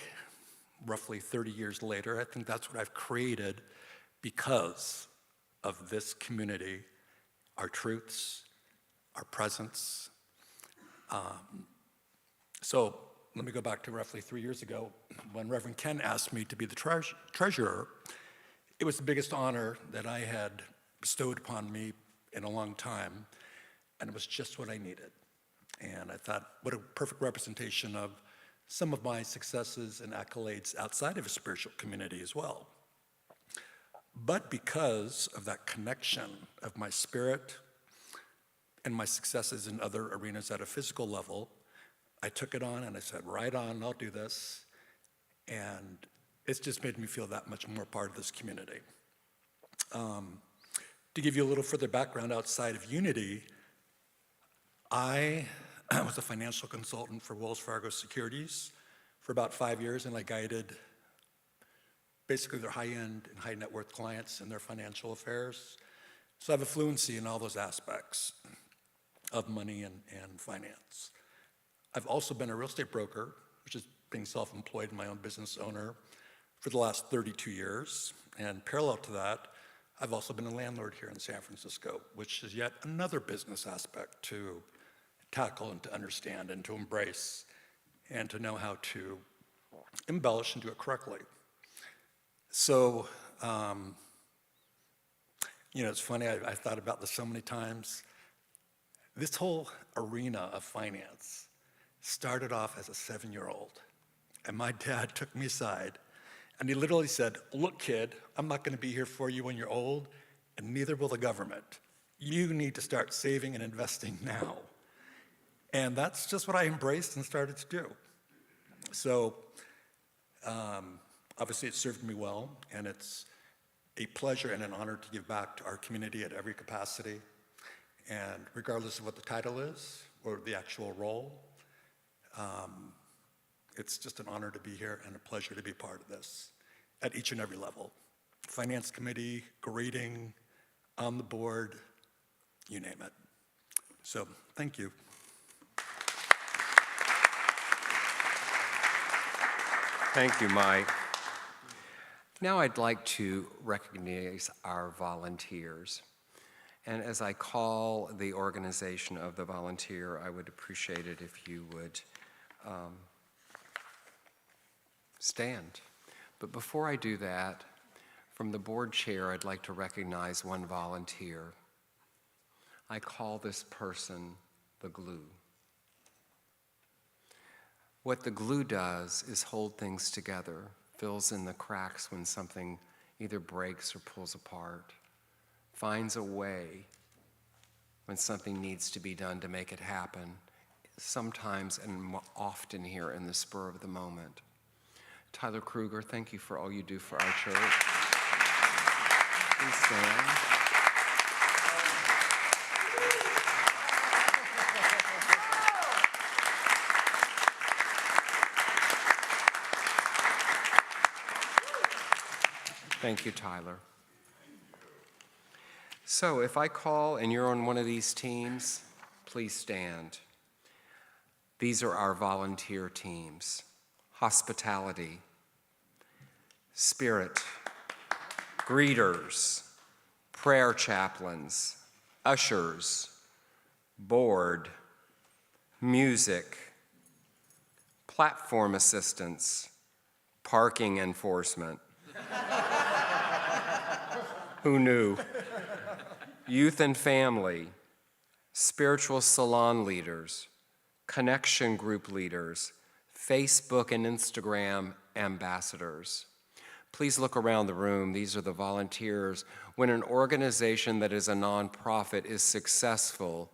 roughly 30 years later, I think that's what I've created because of this community, our truths, our presence. So let me go back to roughly 3 years ago when Reverend Ken asked me to be the treasurer. It was the biggest honor that I had bestowed upon me in a long time, and it was just what I needed. And I thought, what a perfect representation of some of my successes and accolades outside of a spiritual community as well. But because of that connection of my spirit and my successes in other arenas at a physical level, I took it on and I said, right on, I'll do this. And it's just made me feel that much more part of this community. To give you a little further background outside of Unity, I was a financial consultant for Wells Fargo Securities for about 5 years, and I guided basically their high-end and high-net-worth clients in their financial affairs. So I have a fluency in all those aspects of money and finance. I've also been a real estate broker, which is being self-employed and my own business owner, for the last 32 years. And parallel to that, I've also been a landlord here in San Francisco, which is yet another business aspect to tackle and to understand and to embrace and to know how to embellish and do it correctly. So, it's funny, I thought about this so many times. This whole arena of finance started off as a 7-year-old, and my dad took me aside, and he literally said, look, kid, I'm not gonna be here for you when you're old, and neither will the government. You need to start saving and investing now. And that's just what I embraced and started to do. So, obviously it served me well, and it's a pleasure and an honor to give back to our community at every capacity. And regardless of what the title is or the actual role, it's just an honor to be here and a pleasure to be part of this at each and every level. Finance committee, grading, on the board, you name it. So, thank you. Thank you, Mike. Now I'd like to recognize our volunteers. And as I call the organization of the volunteer, I would appreciate it if you would stand. But before I do that, from the board chair, I'd like to recognize one volunteer. I call this person the glue. What the glue does is hold things together, fills in the cracks when something either breaks or pulls apart, finds a way when something needs to be done to make it happen, sometimes and often here in the spur of the moment. Tyler Kruger, thank you for all you do for our church. Please stand. Thank you, Tyler. So if I call and you're on one of these teams, please stand. These are our volunteer teams: hospitality, spirit, greeters, prayer chaplains, ushers, board, music, platform assistants, parking enforcement. Who knew? Youth and family, spiritual salon leaders, connection group leaders, Facebook and Instagram ambassadors. Please look around the room. These are the volunteers. When an organization that is a nonprofit is successful,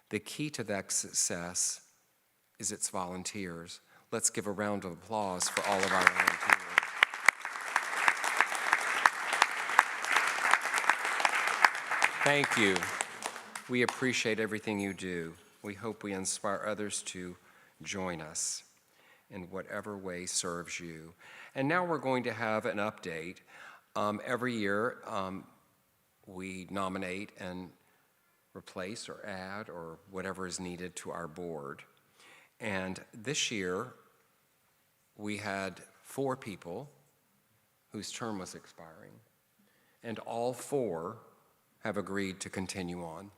the key to that success is its volunteers. Let's give a round of applause for all of our volunteers. Thank you. We appreciate everything you do. We hope we inspire others to join us in whatever way serves you. And now we're going to have an update. Every year, we nominate and replace or add or whatever is needed to our board. And this year, we had 4 people whose term was expiring, and all 4 have agreed to continue on.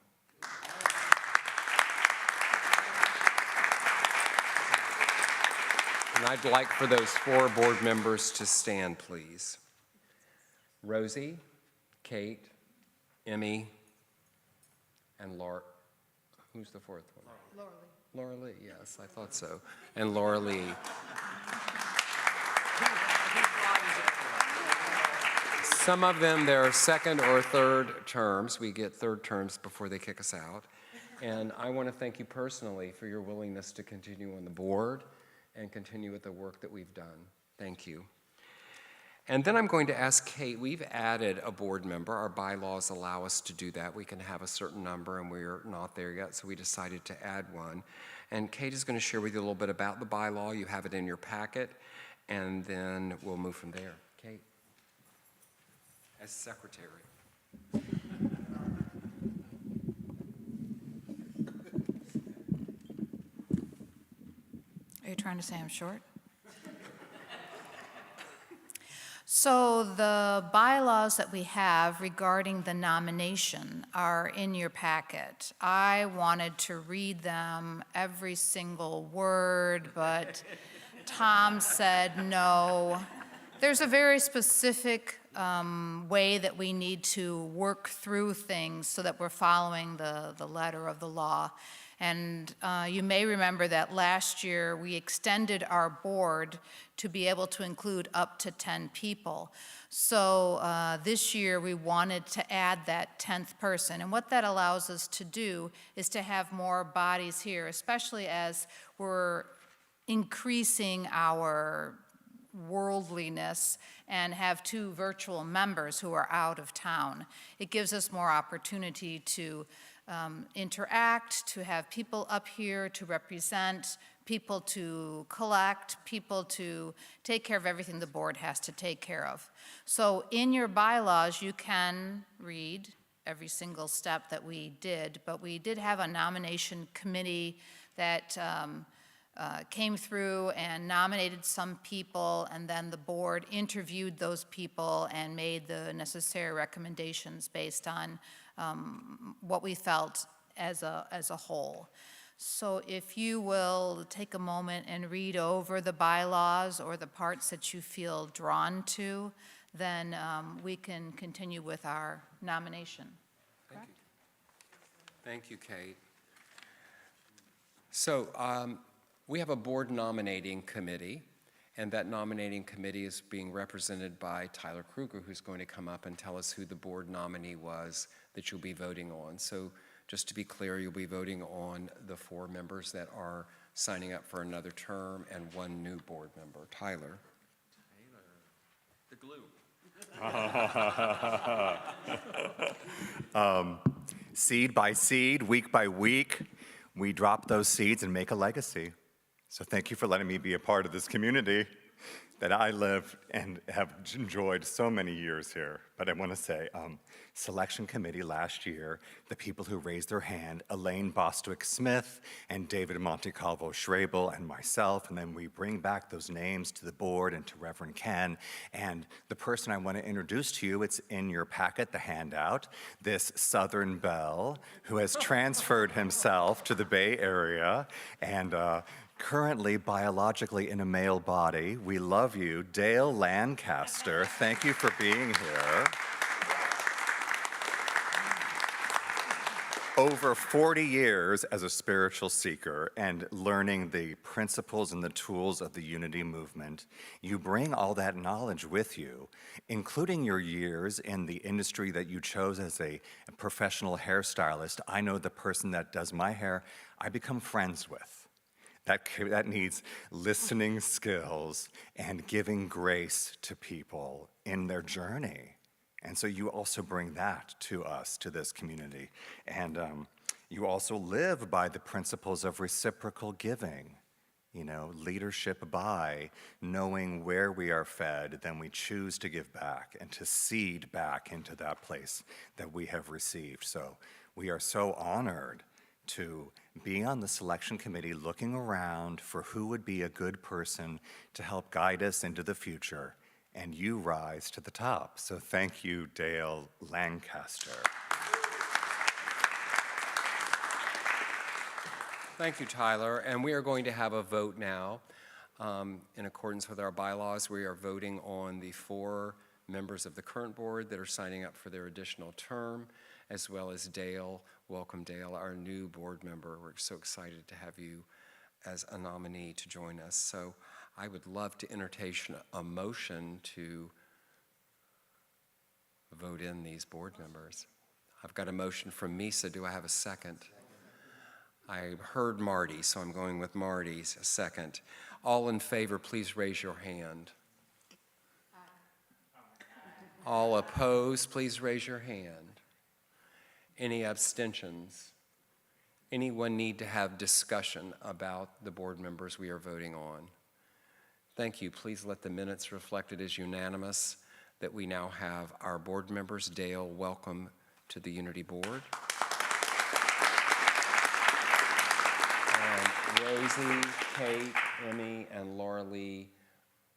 And I'd like for those 4 board members to stand, please. Rosie, Kate, Emmy, and Laura. Who's the 4th one? Laura Lee. Laura Lee, yes, I thought so. And Laura Lee. Some of them, they're 2nd or 3rd terms. We get 3rd terms before they kick us out. And I want to thank you personally for your willingness to continue on the board and continue with the work that we've done. Thank you. And then I'm going to ask Kate, we've added a board member. Our bylaws allow us to do that. We can have a certain number, and we're not there yet, so we decided to add one. And Kate is going to share with you a little bit about the bylaw. You have it in your packet, and then we'll move from there. Kate, as secretary. Are you trying to say I'm short? So the bylaws that we have regarding the nomination are in your packet. I wanted to read them every single word, but Tom said no. There's a very specific way that we need to work through things so that we're following the letter of the law. And you may remember that last year we extended our board to be able to include up to 10 people. So this year we wanted to add that 10th person. And what that allows us to do is to have more bodies here, especially as we're increasing our worldliness and have 2 virtual members who are out of town. It gives us more opportunity to interact, to have people up here to represent, people to collect, people to take care of everything the board has to take care of. So in your bylaws, you can read every single step that we did, but we did have a nomination committee that came through and nominated some people, and then the board interviewed those people and made the necessary recommendations based on what we felt as a whole. So if you will take a moment and read over the bylaws or the parts that you feel drawn to, then we can continue with our nomination. Thank you. Thank you, Kate. So We have a board nominating committee, and that nominating committee is being represented by Tyler Kruger, who's going to come up and tell us who the board nominee was that you'll be voting on. So just to be clear, you'll be voting on the 4 members that are signing up for another term and 1 new board member. Tyler. The glue. Seed by seed, week by week, we drop those seeds and make a legacy. So thank you for letting me be a part of this community that I live and have enjoyed so many years here. But I want to say, selection committee last year, the people who raised their hand, Elaine Bostwick-Smith and David Montecalvo-Schrabel and myself, and then we bring back those names to the board and to Reverend Ken. And the person I want to introduce to you, it's in your packet, the handout, this Southern belle who has transferred himself to the Bay Area and currently biologically in a male body. We love you, Dale Lancaster. Thank you for being here. Over 40 years as a spiritual seeker and learning the principles and the tools of the unity movement, you bring all that knowledge with you, including your years in the industry that you chose as a professional hairstylist. I know the person that does my hair, I become friends with. That needs listening skills and giving grace to people in their journey. And so you also bring that to us, to this community. And you also live by the principles of reciprocal giving, you know, leadership by knowing where we are fed, then we choose to give back and to seed back into that place that we have received. So we are so honored to be on the selection committee looking around for who would be a good person to help guide us into the future, and you rise to the top. So thank you, Dale Lancaster. Thank you, Tyler. And we are going to have a vote now. In accordance with our bylaws, we are voting on the 4 members of the current board that are signing up for their additional term, as well as Dale. Welcome, Dale, our new board member. We're so excited to have you as a nominee to join us. So I would love to entertain a motion to vote in these board members. I've got a motion from Misa. Do I have a second? I heard Marty, so I'm going with Marty's second. All in favor, please raise your hand. All opposed, please raise your hand. Any abstentions? Anyone need to have discussion about the board members we are voting on? Thank you. Please let the minutes reflect it as unanimous that we now have our board members. Dale, welcome to the Unity Board. And Rosie, Kate, Emmy, and Laura Lee,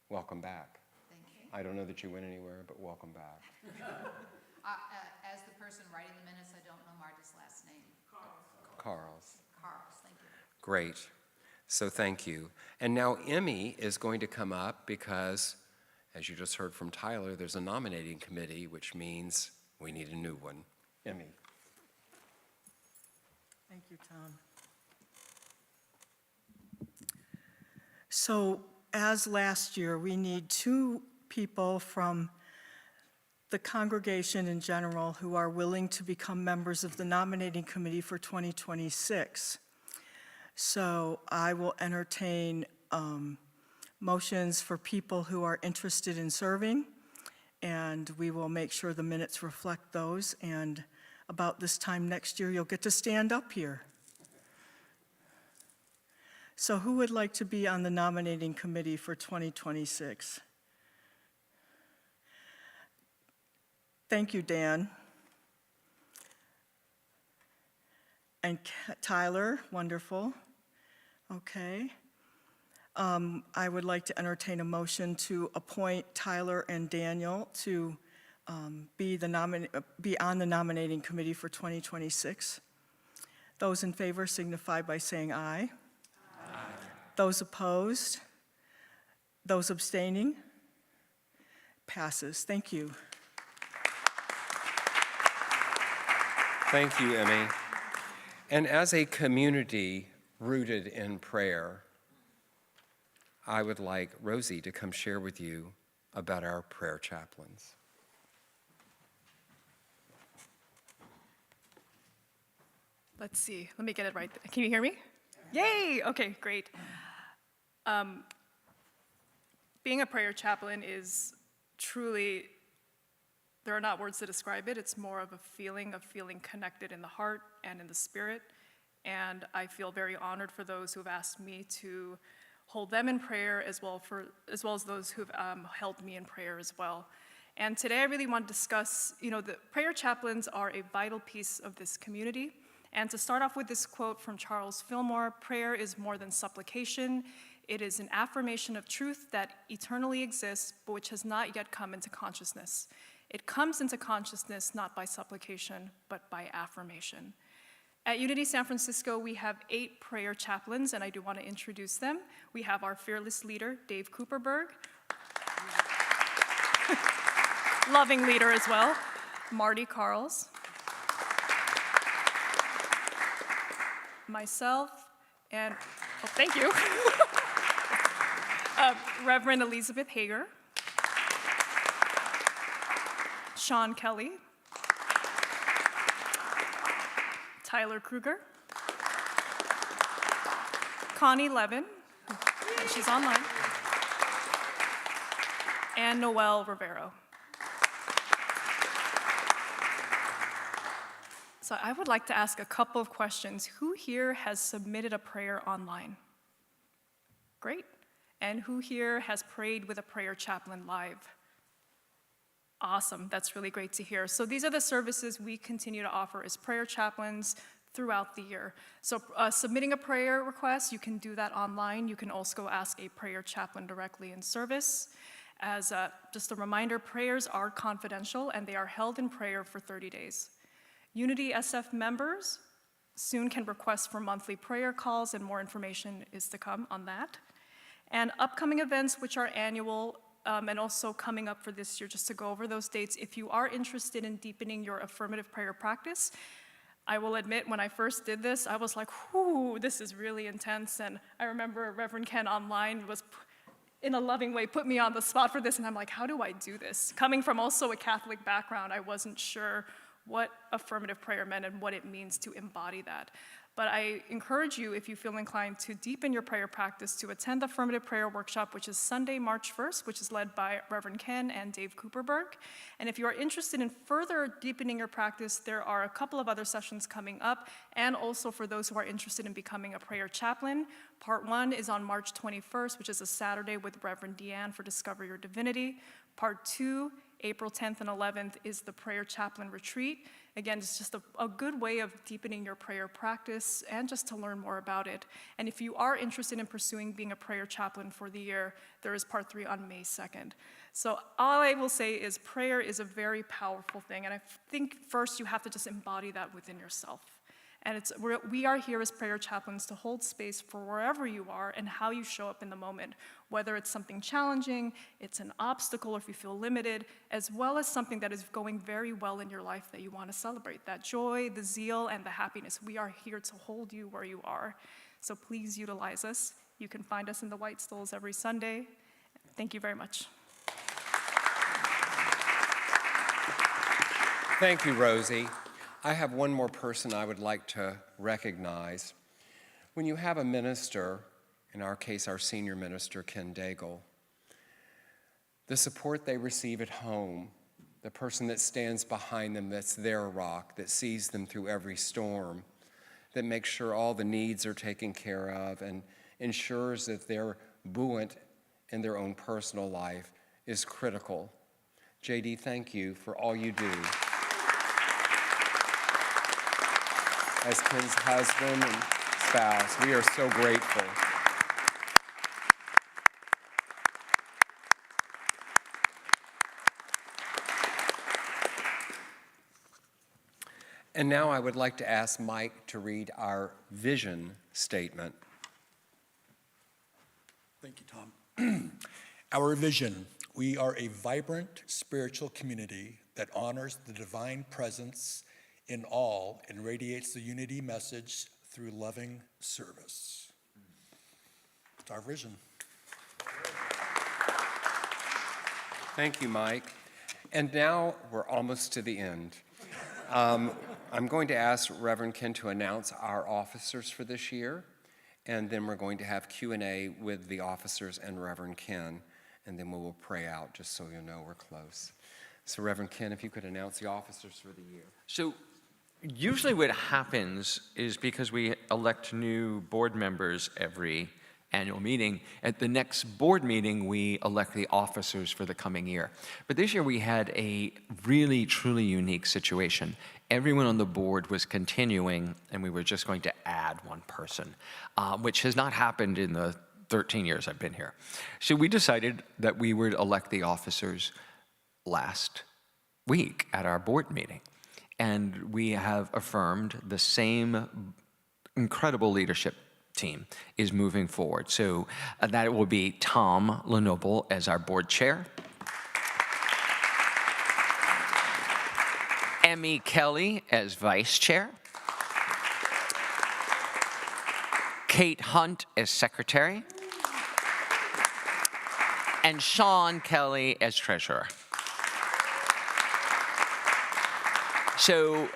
welcome back. Thank you. I don't know that you went anywhere, but welcome back. As the person writing the minutes, I don't know Marty's last name. Carls. Carls, thank you. Great. So thank you. And now Emmy is going to come up because, as you just heard from Tyler, there's a nominating committee, which means we need a new one. Emmy. Thank you, Tom. So as last year, we need 2 people from the congregation in general who are willing to become members of the nominating committee for 2026. So I will entertain motions for people who are interested in serving, and we will make sure the minutes reflect those. And about this time next year, you'll get to stand up here. So who would like to be on the nominating committee for 2026? Thank you, Dan. And Tyler, wonderful. Okay. I would like to entertain a motion to appoint Tyler and Daniel to be on the nominating committee for 2026. Those in favor signify by saying aye. Aye. Those opposed? Those abstaining? Passes. Thank you. Thank you, Emmy. And as a community rooted in prayer, I would like Rosie to come share with you about our prayer chaplains. Let's see, let me get it right. Can you hear me? Yay, okay, great. Being a prayer chaplain is truly, there are not words to describe it. It's more of a feeling of feeling connected in the heart and in the spirit. And I feel very honored for those who have asked me to hold them in prayer as well as those who've held me in prayer as well. And today I really want to discuss, the prayer chaplains are a vital piece of this community. And to start off with this quote from Charles Fillmore, prayer is more than supplication. It is an affirmation of truth that eternally exists, but which has not yet come into consciousness. It comes into consciousness not by supplication, but by affirmation. At Unity San Francisco, we have 8 prayer chaplains, and I do want to introduce them. We have our fearless leader, Dave Cooperberg. Loving leader as well, Marty Carls. Myself, and, thank you, Reverend Elizabeth Hager, Sean Kelly, Tyler Kruger, Connie Levin, and she's online, and Noelle Rivero. So I would like to ask a couple of questions. Who here has submitted a prayer online? Great. And who here has prayed with a prayer chaplain live? Awesome, that's really great to hear. So these are the services we continue to offer as prayer chaplains throughout the year. So submitting a prayer request, you can do that online. You can also ask a prayer chaplain directly in service. As just a reminder, prayers are confidential and they are held in prayer for 30 days. Unity SF members soon can request for monthly prayer calls, and more information is to come on that. And upcoming events, which are annual, and also coming up for this year, just to go over those dates. If you are interested in deepening your affirmative prayer practice, I will admit, when I first did this, I was like, whoo, this is really intense. And I remember Reverend Ken online was, in a loving way, put me on the spot for this, and I'm like, how do I do this? Coming from also a Catholic background, I wasn't sure what affirmative prayer meant and what it means to embody that. But I encourage you, if you feel inclined to deepen your prayer practice, to attend the Affirmative Prayer Workshop, which is Sunday, March 1st, which is led by Reverend Ken and Dave Cooperberg. And if you are interested in further deepening your practice, there are a couple of other sessions coming up, and also for those who are interested in becoming a prayer chaplain. Part 1 is on March 21st, which is a Saturday with Reverend Deanne for Discover Your Divinity. Part 2, April 10th and 11th, is the Prayer Chaplain Retreat. Again, it's just a good way of deepening your prayer practice and just to learn more about it. And if you are interested in pursuing being a prayer chaplain for the year, there is part 3 on May 2nd. So all I will say is prayer is a very powerful thing, and I think first you have to just embody that within yourself. And we are here as prayer chaplains to hold space for wherever you are and how you show up in the moment, whether it's something challenging, it's an obstacle, or if you feel limited, as well as something that is going very well in your life that you want to celebrate, that joy, the zeal, and the happiness. We are here to hold you where you are. So please utilize us. You can find us in the White Stalls every Sunday. Thank you very much. Thank you, Rosie. I have one more person I would like to recognize. When you have a minister, in our case, our senior minister, Ken Daigle, the support they receive at home, the person that stands behind them, that's their rock, that sees them through every storm, that makes sure all the needs are taken care of and ensures that they're buoyant in their own personal life, is critical. JD, thank you for all you do. As Ken's husband and spouse, we are so grateful. And now I would like to ask Mike to read our vision statement. Thank you, Tom. Our vision: we are a vibrant spiritual community that honors the divine presence in all and radiates the unity message through loving service. It's our vision. Thank you, Mike. And now we're almost to the end. I'm going to ask Reverend Ken to announce our officers for this year, and then we're going to have Q&A with the officers and Reverend Ken, and then we will pray out, just so you know we're close. So Reverend Ken, if you could announce the officers for the year. So usually what happens is because we elect new board members every annual meeting, at the next board meeting, we elect the officers for the coming year. But this year we had a really, truly unique situation. Everyone on the board was continuing, and we were just going to add one person, which has not happened in the 13 years I've been here. So we decided that we would elect the officers last week at our board meeting. And we have affirmed the same incredible leadership team is moving forward. So that will be Tom Lenoble as our board chair, Emmy Kelly as vice chair, Kate Hunt as secretary, and Sean Kelly as treasurer. So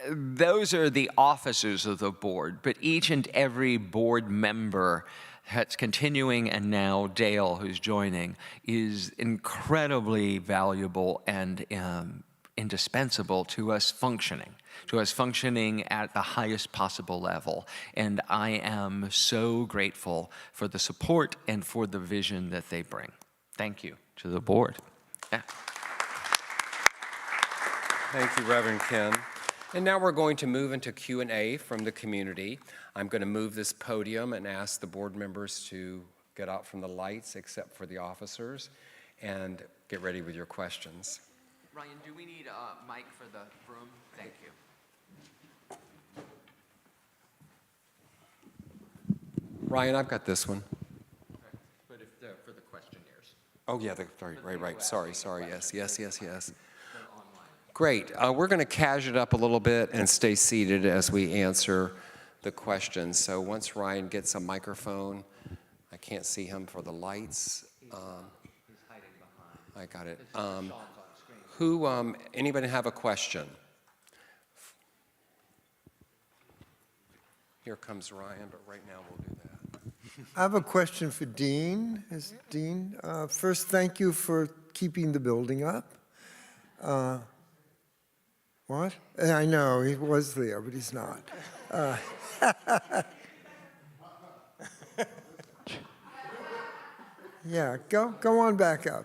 those are the officers of the board, but each and every board member that's continuing, and now Dale, who's joining, is incredibly valuable and indispensable to us functioning at the highest possible level. And I am so grateful for the support and for the vision that they bring. Thank you to the board. Yeah. Thank you, Reverend Ken. And now we're going to move into Q&A from the community. I'm going to move this podium and ask the board members to get out from the lights, except for the officers, and get ready with your questions. Ryan, do we need a mic for the room? Thank you. Ryan, I've got this one. But if for the questionnaires. Oh, yeah, right. Sorry. Yes. Great. We're going to cash it up a little bit and stay seated as we answer the questions. So once Ryan gets a microphone, I can't see him for the lights. He's hiding behind. I got it. Anybody have a question? Here comes Ryan, but right now we'll do that. I have a question for Dean. Dean, first, thank you for keeping the building up. What? I know, he was there, but he's not. Yeah, go on back up.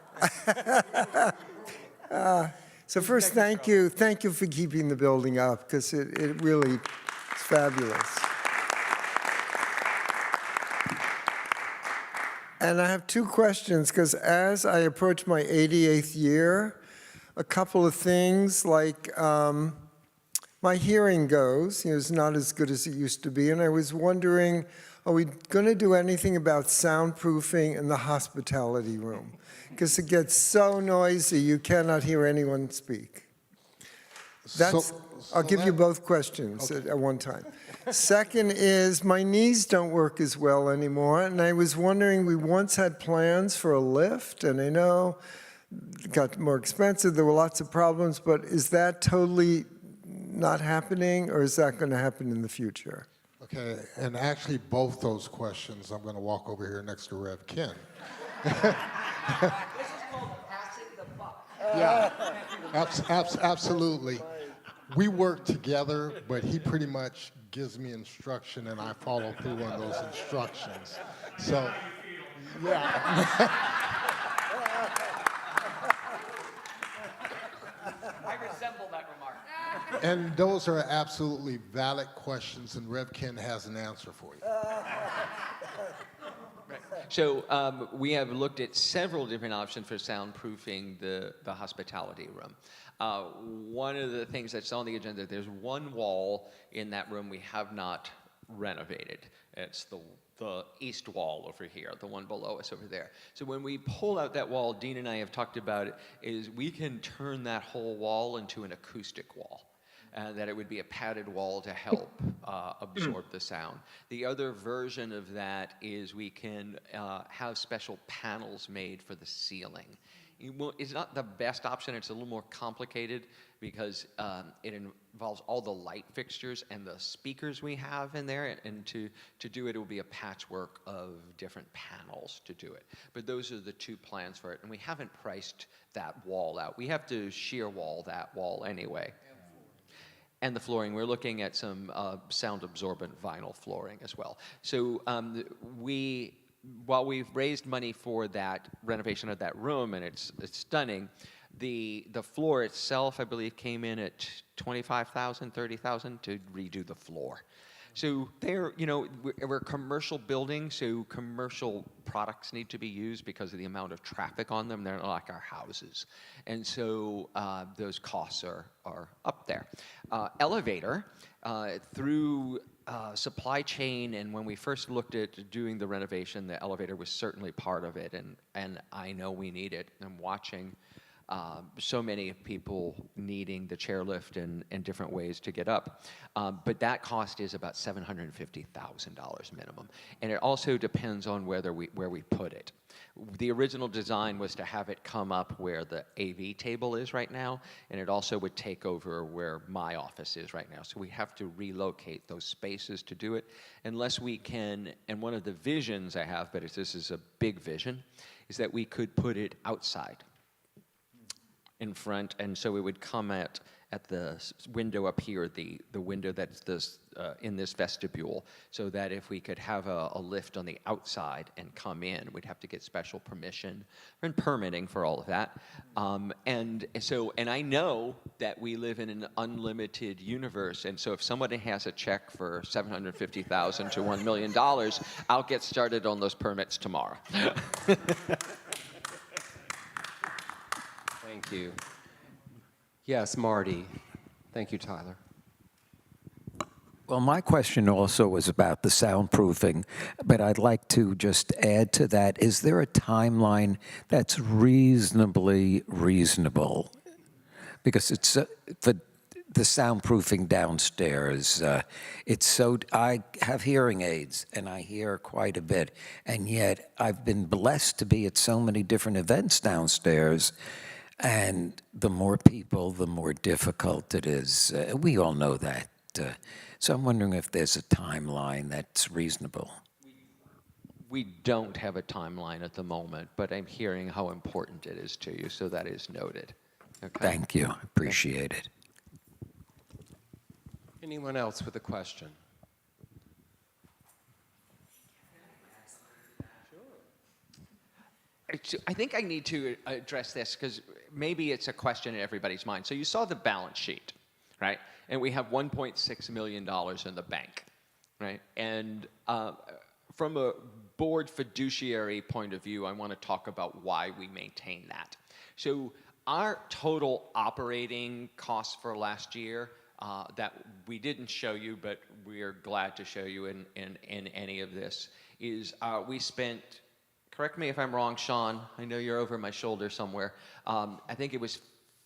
So first, thank you for keeping the building up, because it really is fabulous. And I have two questions, because as I approach my 88th year, a couple of things, like my hearing goes, it's not as good as it used to be, and I was wondering, are we going to do anything about soundproofing in the hospitality room? Because it gets so noisy, you cannot hear anyone speak. I'll give you both questions at one time. Second is, my knees don't work as well anymore, and I was wondering, we once had plans for a lift, and I know it got more expensive, there were lots of problems, but is that totally not happening, or is that going to happen in the future? Okay, and actually both those questions, I'm going to walk over here next to Rev Ken. This is called passing the buck. Yeah, absolutely. We work together, but he pretty much gives me instruction and I follow through on those instructions. So, yeah. I resemble that remark. And those are absolutely valid questions, and Rev Ken has an answer for you. So we have looked at several different options for soundproofing the hospitality room. One of the things that's on the agenda, there's one wall in that room we have not renovated. It's the east wall over here, the one below us over there. So when we pull out that wall, Dean and I have talked about it, is we can turn that whole wall into an acoustic wall. That it would be a padded wall to help absorb the sound. The other version of that is we can have special panels made for the ceiling It's not the best option. It's a little more complicated because it involves all the light fixtures and the speakers we have in there. And to do it, it will be a patchwork of different panels to do it. But those are the two plans for it. And we haven't priced that wall out. We have to shear wall that wall anyway. And the flooring, we're looking at some sound-absorbent vinyl flooring as well. So while we've raised money for that renovation of that room, and it's stunning, the floor itself, I believe, came in at $25,000, $30,000 to redo the floor. So we're a commercial building, so commercial products need to be used because of the amount of traffic on them. They're not like our houses. And so those costs are up there. Elevator, through supply chain, and when we first looked at doing the renovation, the elevator was certainly part of it, and I know we need it. I'm watching so many people needing the chairlift and different ways to get up. But that cost is about $750,000 minimum. And it also depends on where we put it. The original design was to have it come up where the AV table is right now, and it also would take over where my office is right now. So we have to relocate those spaces to do it. Unless we can, and one of the visions I have, but this is a big vision, is that we could put it outside in front, and so it would come at the window up here, the window that's in this vestibule, so that if we could have a lift on the outside and come in, we'd have to get special permission and permitting for all of that. And I know that we live in an unlimited universe, and so if somebody has a check for $750,000 to $1 million, I'll get started on those permits tomorrow. Thank you. Yes, Marty. Thank you, Tyler. Well, my question also was about the soundproofing, but I'd like to just add to that. Is there a timeline that's reasonably reasonable? Because it's for the soundproofing downstairs, I have hearing aids and I hear quite a bit, and yet I've been blessed to be at so many different events downstairs. And the more people, the more difficult it is. We all know that. So I'm wondering if there's a timeline that's reasonable. We don't have a timeline at the moment, but I'm hearing how important it is to you, so that is noted. Okay. Thank you. Appreciate it. Anyone else with a question? I think I need to address this because maybe it's a question in everybody's mind. So you saw the balance sheet, right? And we have $1.6 million in the bank, right? And from a board fiduciary point of view, I want to talk about why we maintain that. So our total operating costs for last year that we didn't show you, but we're glad to show you in any of this, is we spent, correct me if I'm wrong, Sean, I know you're over my shoulder somewhere, I think it was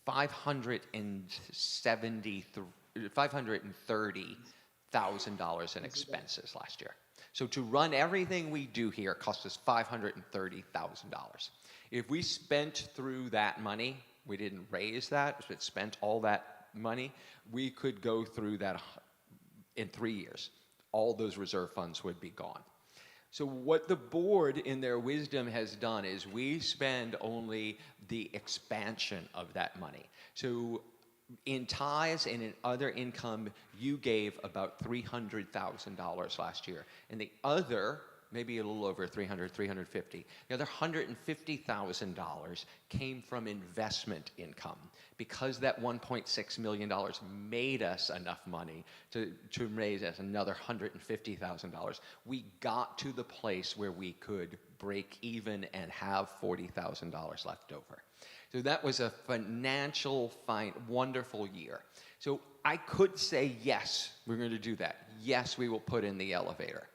$530,000 in expenses last year. So to run everything we do here cost us $530,000. If we spent through that money, we didn't raise that, but spent all that money, we could go through that in 3 years. All those reserve funds would be gone. So what the board in their wisdom has done is we spend only the expansion of that money. So in tithes and in other income, you gave about $300,000 last year. And the other, maybe a little over 350, the other $150,000 came from investment income. Because that $1.6 million made us enough money to raise us another $150,000, we got to the place where we could break even and have $40,000 left over. So that was a financial, wonderful year. So I could say, yes, we're going to do that. Yes, we will put in the elevator.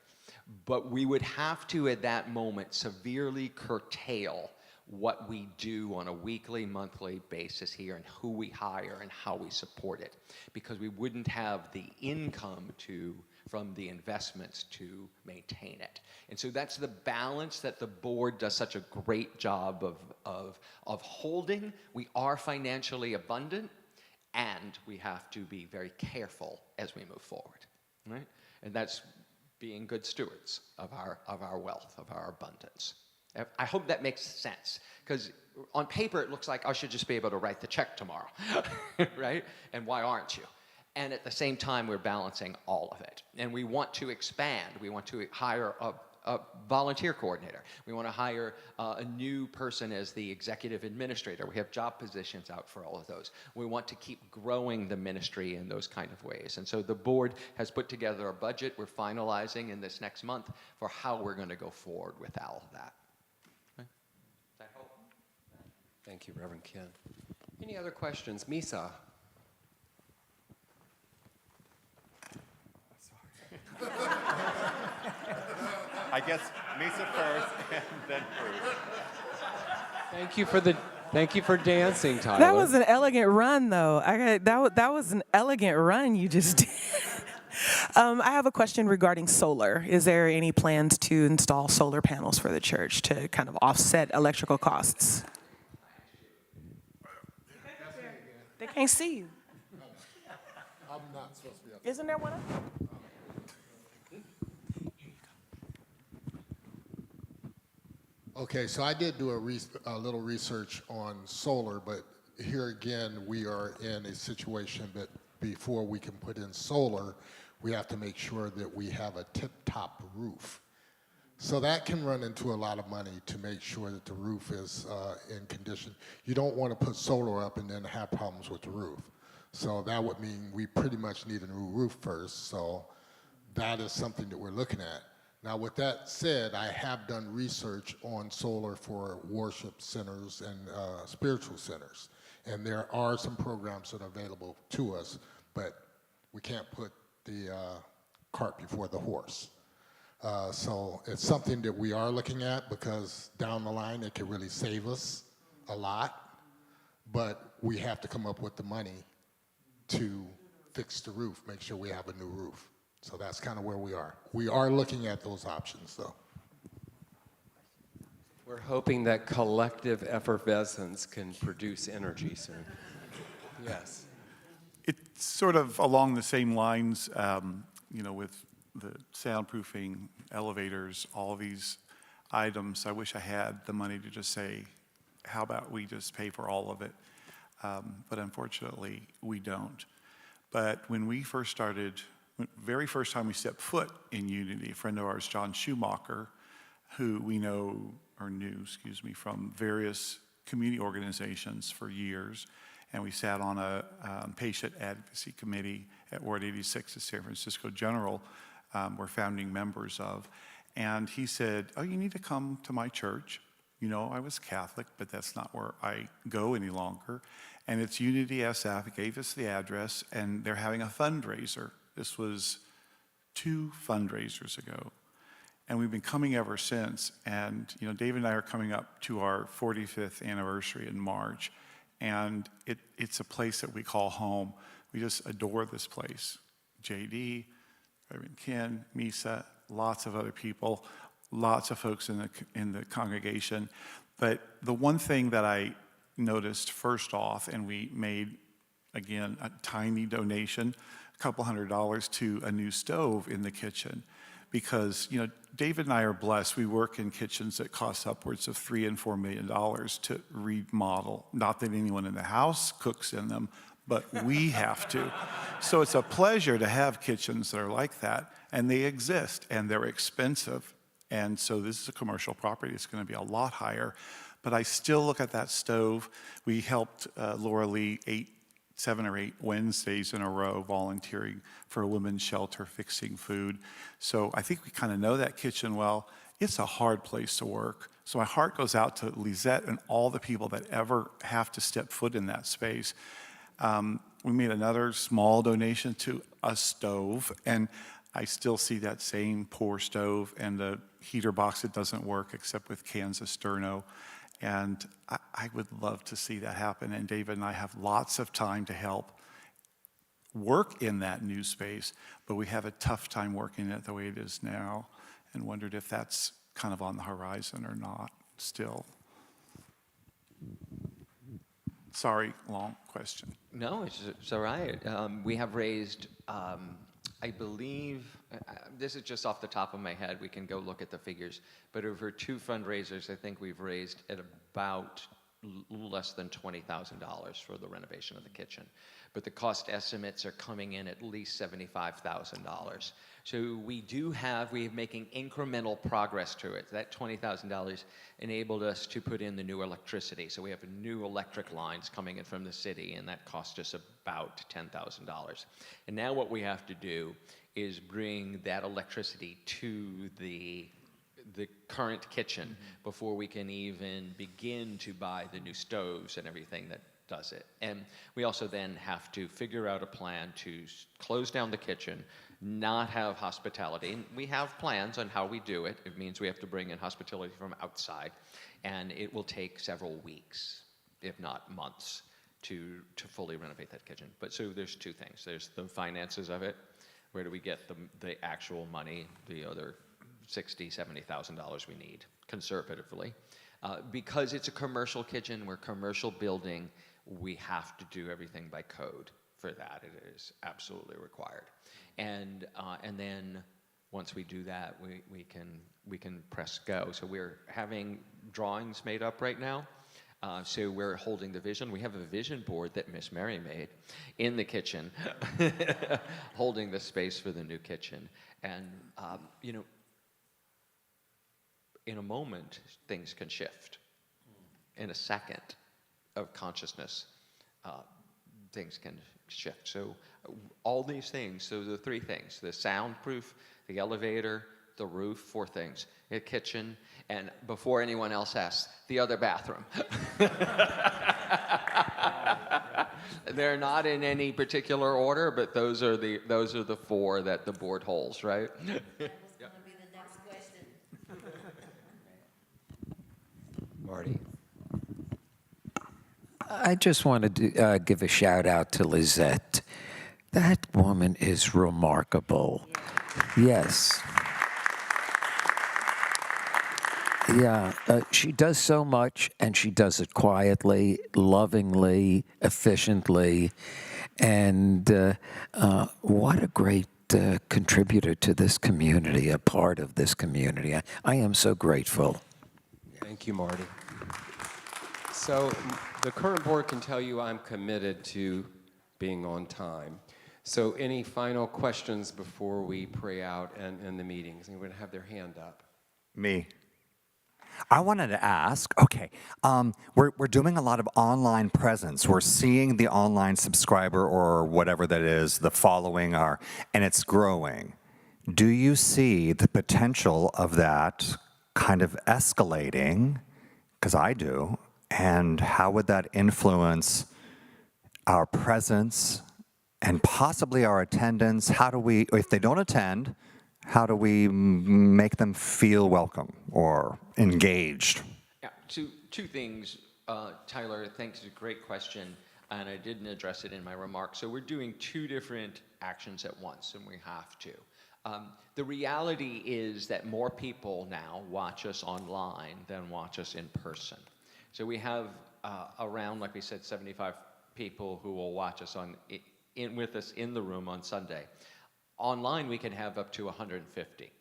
But we would have to, at that moment, severely curtail what we do on a weekly, monthly basis here and who we hire and how we support it, because we wouldn't have the income to from the investments to maintain it. And so that's the balance that the board does such a great job of holding. We are financially abundant, and we have to be very careful as we move forward, right? And that's being good stewards of our wealth, of our abundance. I hope that makes sense, because on paper it looks like I should just be able to write the check tomorrow, right? And why aren't you? And at the same time, we're balancing all of it. And we want to expand. We want to hire a volunteer coordinator. We want to hire a new person as the executive administrator. We have job positions out for all of those. We want to keep growing the ministry in those kind of ways. And so the board has put together a budget we're finalizing in this next month for how we're going to go forward with all of that. Okay. That help? Thank you, Reverend Ken. Any other questions? Misa? I guess Misa first and then Bruce. Thank you for dancing, Tyler. That was an elegant run, though. That was an elegant run you just did. I have a question regarding solar. Is there any plans to install solar panels for the church to kind of offset electrical costs? They can't see you. I'm not supposed to be up. Isn't there one up? Okay, so I did do a little research on solar, but here again, we are in a situation that before we can put in solar, we have to make sure that we have a tip-top roof. So that can run into a lot of money to make sure that the roof is in condition. You don't want to put solar up and then have problems with the roof. So that would mean we pretty much need a new roof first, so that is something that we're looking at. Now, with that said, I have done research on solar for worship centers and spiritual centers, and there are some programs that are available to us, but we can't put the cart before the horse. So it's something that we are looking at, because down the line it could really save us a lot, but we have to come up with the money to fix the roof, make sure we have a new roof. So that's kind of where we are. We are looking at those options, though. We're hoping that collective effervescence can produce energy soon. Yes. It's sort of along the same lines, with the soundproofing, elevators, all of these items. I wish I had the money to just say, how about we just pay for all of it? But unfortunately, we don't. But when we first started, very first time we stepped foot in Unity, a friend of ours, John Schumacher, who we know, or knew, from various community organizations for years, and we sat on a patient advocacy committee at Ward 86 at San Francisco General, we're founding members of, and he said, oh, you need to come to my church. You know, I was Catholic, but that's not where I go any longer, and it's Unity SF. He gave us the address, and they're having a fundraiser. This was 2 fundraisers ago, and we've been coming ever since. And David and I are coming up to our 45th anniversary in March, and it's a place that we call home. We just adore this place. JD, Reverend Ken, Misa, lots of other people, lots of folks in the congregation. But the one thing that I noticed first off, and we made, again, a tiny donation, a couple $100 to a new stove in the kitchen, because David and I are blessed. We work in kitchens that cost upwards of $3 and $4 million to remodel. Not that anyone in the house cooks in them, but we have to. So it's a pleasure to have kitchens that are like that, and they exist, and they're expensive. And so this is a commercial property. It's going to be a lot higher. But I still look at that stove. We helped Laura Lee 7 or 8 Wednesdays in a row volunteering for a women's shelter, fixing food. So I think we kind of know that kitchen well. It's a hard place to work. So my heart goes out to Lisette and all the people that ever have to step foot in that space. We made another small donation to a stove, and I still see that same poor stove and the heater box that doesn't work except with cans of Sterno. And I would love to see that happen, and David and I have lots of time to help work in that new space, but we have a tough time working it the way it is now, and wondered if that's kind of on the horizon or not still. Sorry, long question. No, it's all right. We have raised, I believe, this is just off the top of my head, we can go look at the figures, but over 2 fundraisers, I think we've raised at about less than $20,000 for the renovation of the kitchen. But the cost estimates are coming in at least $75,000. So we're making incremental progress to it. That $20,000 enabled us to put in the new electricity. So we have new electric lines coming in from the city, and that cost us about $10,000. And now what we have to do is bring that electricity to the current kitchen before we can even begin to buy the new stoves and everything that does it. And we also then have to figure out a plan to close down the kitchen, not have hospitality. And we have plans on how we do it. It means we have to bring in hospitality from outside, and it will take several weeks, if not months, to fully renovate that kitchen. But so there's 2 things. There's the finances of it. Where do we get the actual money, the other $60,000, $70,000 we need, conservatively. Because it's a commercial kitchen, we're a commercial building, we have to do everything by code for that. It is absolutely required. And then once we do that, we can press go. So we're having drawings made up right now. So we're holding the vision. We have a vision board that Miss Mary made in the kitchen, holding the space for the new kitchen. And, you know, in a moment, things can shift. In a second of consciousness, things can shift. So all these things, so the 3 things, the soundproof, the elevator, the roof, 4 things, the kitchen, and before anyone else asks, the other bathroom. They're not in any particular order, but those are the 4 that the board holds, right? Marty. I just wanted to give a shout out to Lizette. That woman is remarkable. Yes. Yeah, she does so much, and she does it quietly, lovingly, efficiently, and what a great contributor to this community, a part of this community. I am so grateful. Thank you, Marty. So the current board can tell you I'm committed to being on time. So any final questions before we pray out and end the meetings? Anyone have their hand up? Me. I wanted to ask, okay, we're doing a lot of online presence. We're seeing the online subscriber or whatever that is, the following are, and it's growing. Do you see the potential of that kind of escalating? Because I do. And how would that influence our presence and possibly our attendance? How do we, if they don't attend, how do we make them feel welcome or engaged? Yeah, two things. Tyler, thanks, it's a great question, and I didn't address it in my remarks. So we're doing 2 different actions at once, and we have to. The reality is that more people now watch us online than watch us in person. So we have around, like we said, 75 people who will watch us with us in the room on Sunday. Online, we can have up to 150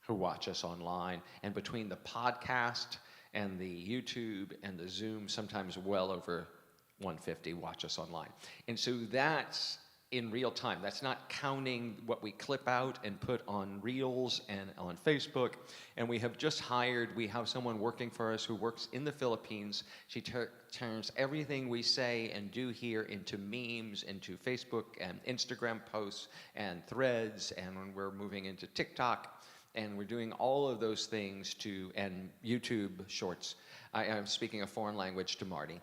who watch us online. And between the podcast and the YouTube and the Zoom, sometimes well over 150 watch us online. And so that's in real time. That's not counting what we clip out and put on Reels and on Facebook. And we have just hired, we have someone working for us who works in the Philippines. She turns everything we say and do here into memes, into Facebook and Instagram posts and threads, and we're moving into TikTok. And we're doing all of those things and YouTube shorts. I'm speaking a foreign language to Marty.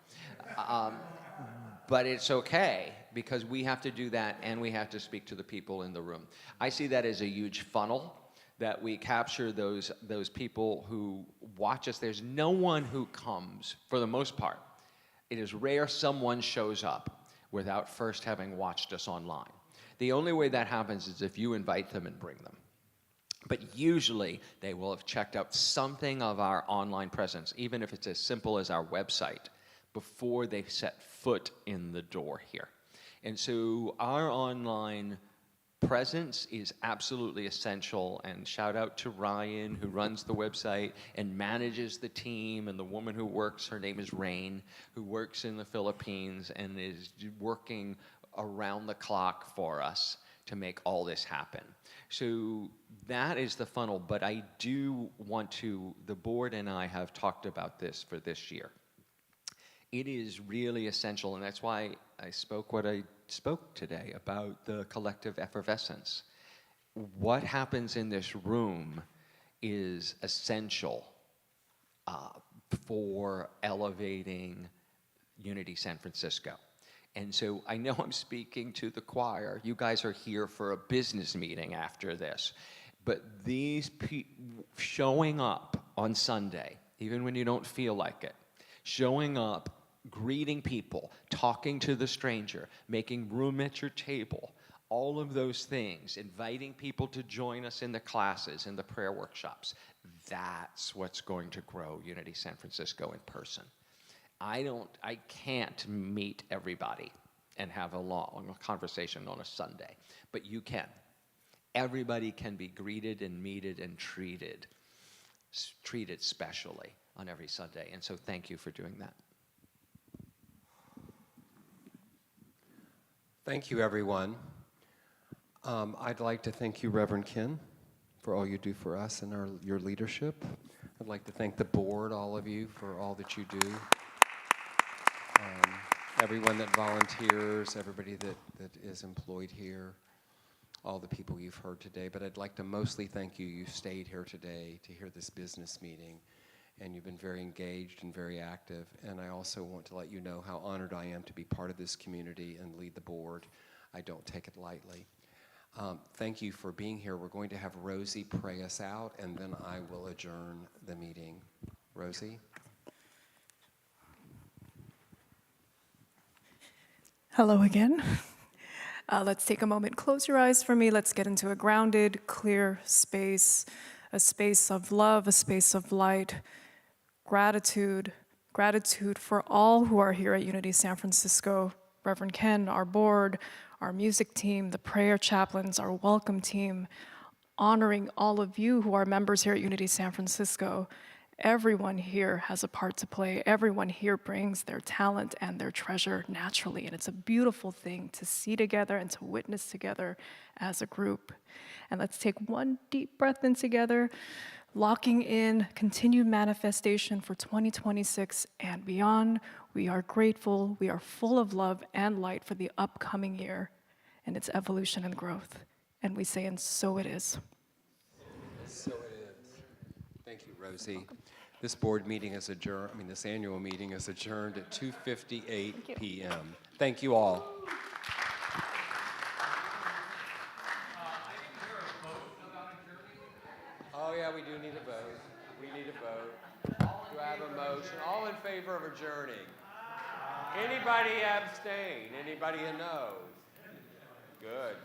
But it's okay, because we have to do that, and we have to speak to the people in the room. I see that as a huge funnel, that we capture those people who watch us. There's no one who comes, for the most part. It is rare someone shows up without first having watched us online. The only way that happens is if you invite them and bring them. But usually, they will have checked out something of our online presence, even if it's as simple as our website, before they set foot in the door here. And so our online presence is absolutely essential, and shout out to Ryan, who runs the website and manages the team, and the woman who works, her name is Rain, who works in the Philippines and is working around the clock for us to make all this happen. So that is the funnel, but I do want to, the board and I have talked about this for this year. It is really essential, and that's why I spoke what I spoke today about the collective effervescence. What happens in this room is essential for elevating Unity San Francisco. And so I know I'm speaking to the choir. You guys are here for a business meeting after this. But these showing up on Sunday, even when you don't feel like it, showing up, greeting people, talking to the stranger, making room at your table, all of those things, inviting people to join us in the classes, in the prayer workshops, that's what's going to grow Unity San Francisco in person. I can't meet everybody and have a long conversation on a Sunday, but you can. Everybody can be greeted and meted and treated specially on every Sunday, and so thank you for doing that. Thank you, everyone. I'd like to thank you, Reverend Ken, for all you do for us and your leadership. I'd like to thank the board, all of you, for all that you do. Everyone that volunteers, everybody that is employed here, all the people you've heard today. But I'd like to mostly thank you. You stayed here today to hear this business meeting, and you've been very engaged and very active. And I also want to let you know how honored I am to be part of this community and lead the board. I don't take it lightly. Thank you for being here. We're going to have Rosie pray us out, and then I will adjourn the meeting. Rosie? Hello again. Let's take a moment. Close your eyes for me. Let's get into a grounded, clear space, a space of love, a space of light, gratitude for all who are here at Unity San Francisco, Reverend Ken, our board, our music team, the prayer chaplains, our welcome team, honoring all of you who are members here at Unity San Francisco. Everyone here has a part to play. Everyone here brings their talent and their treasure naturally, and it's a beautiful thing to see together and to witness together as a group. And let's take one deep breath in together, locking in continued manifestation for 2026 and beyond. We are grateful, we are full of love and light for the upcoming year and its evolution and growth. And we say, and so it is. So it is. Thank you, Rosie. This board meeting is adjourned, this annual meeting is adjourned at 2:58 p.m. Thank you all. Oh yeah, we do need a vote. We need a vote. Do I have a motion? All in favor of adjourning? Anybody abstain? Anybody a no? Good.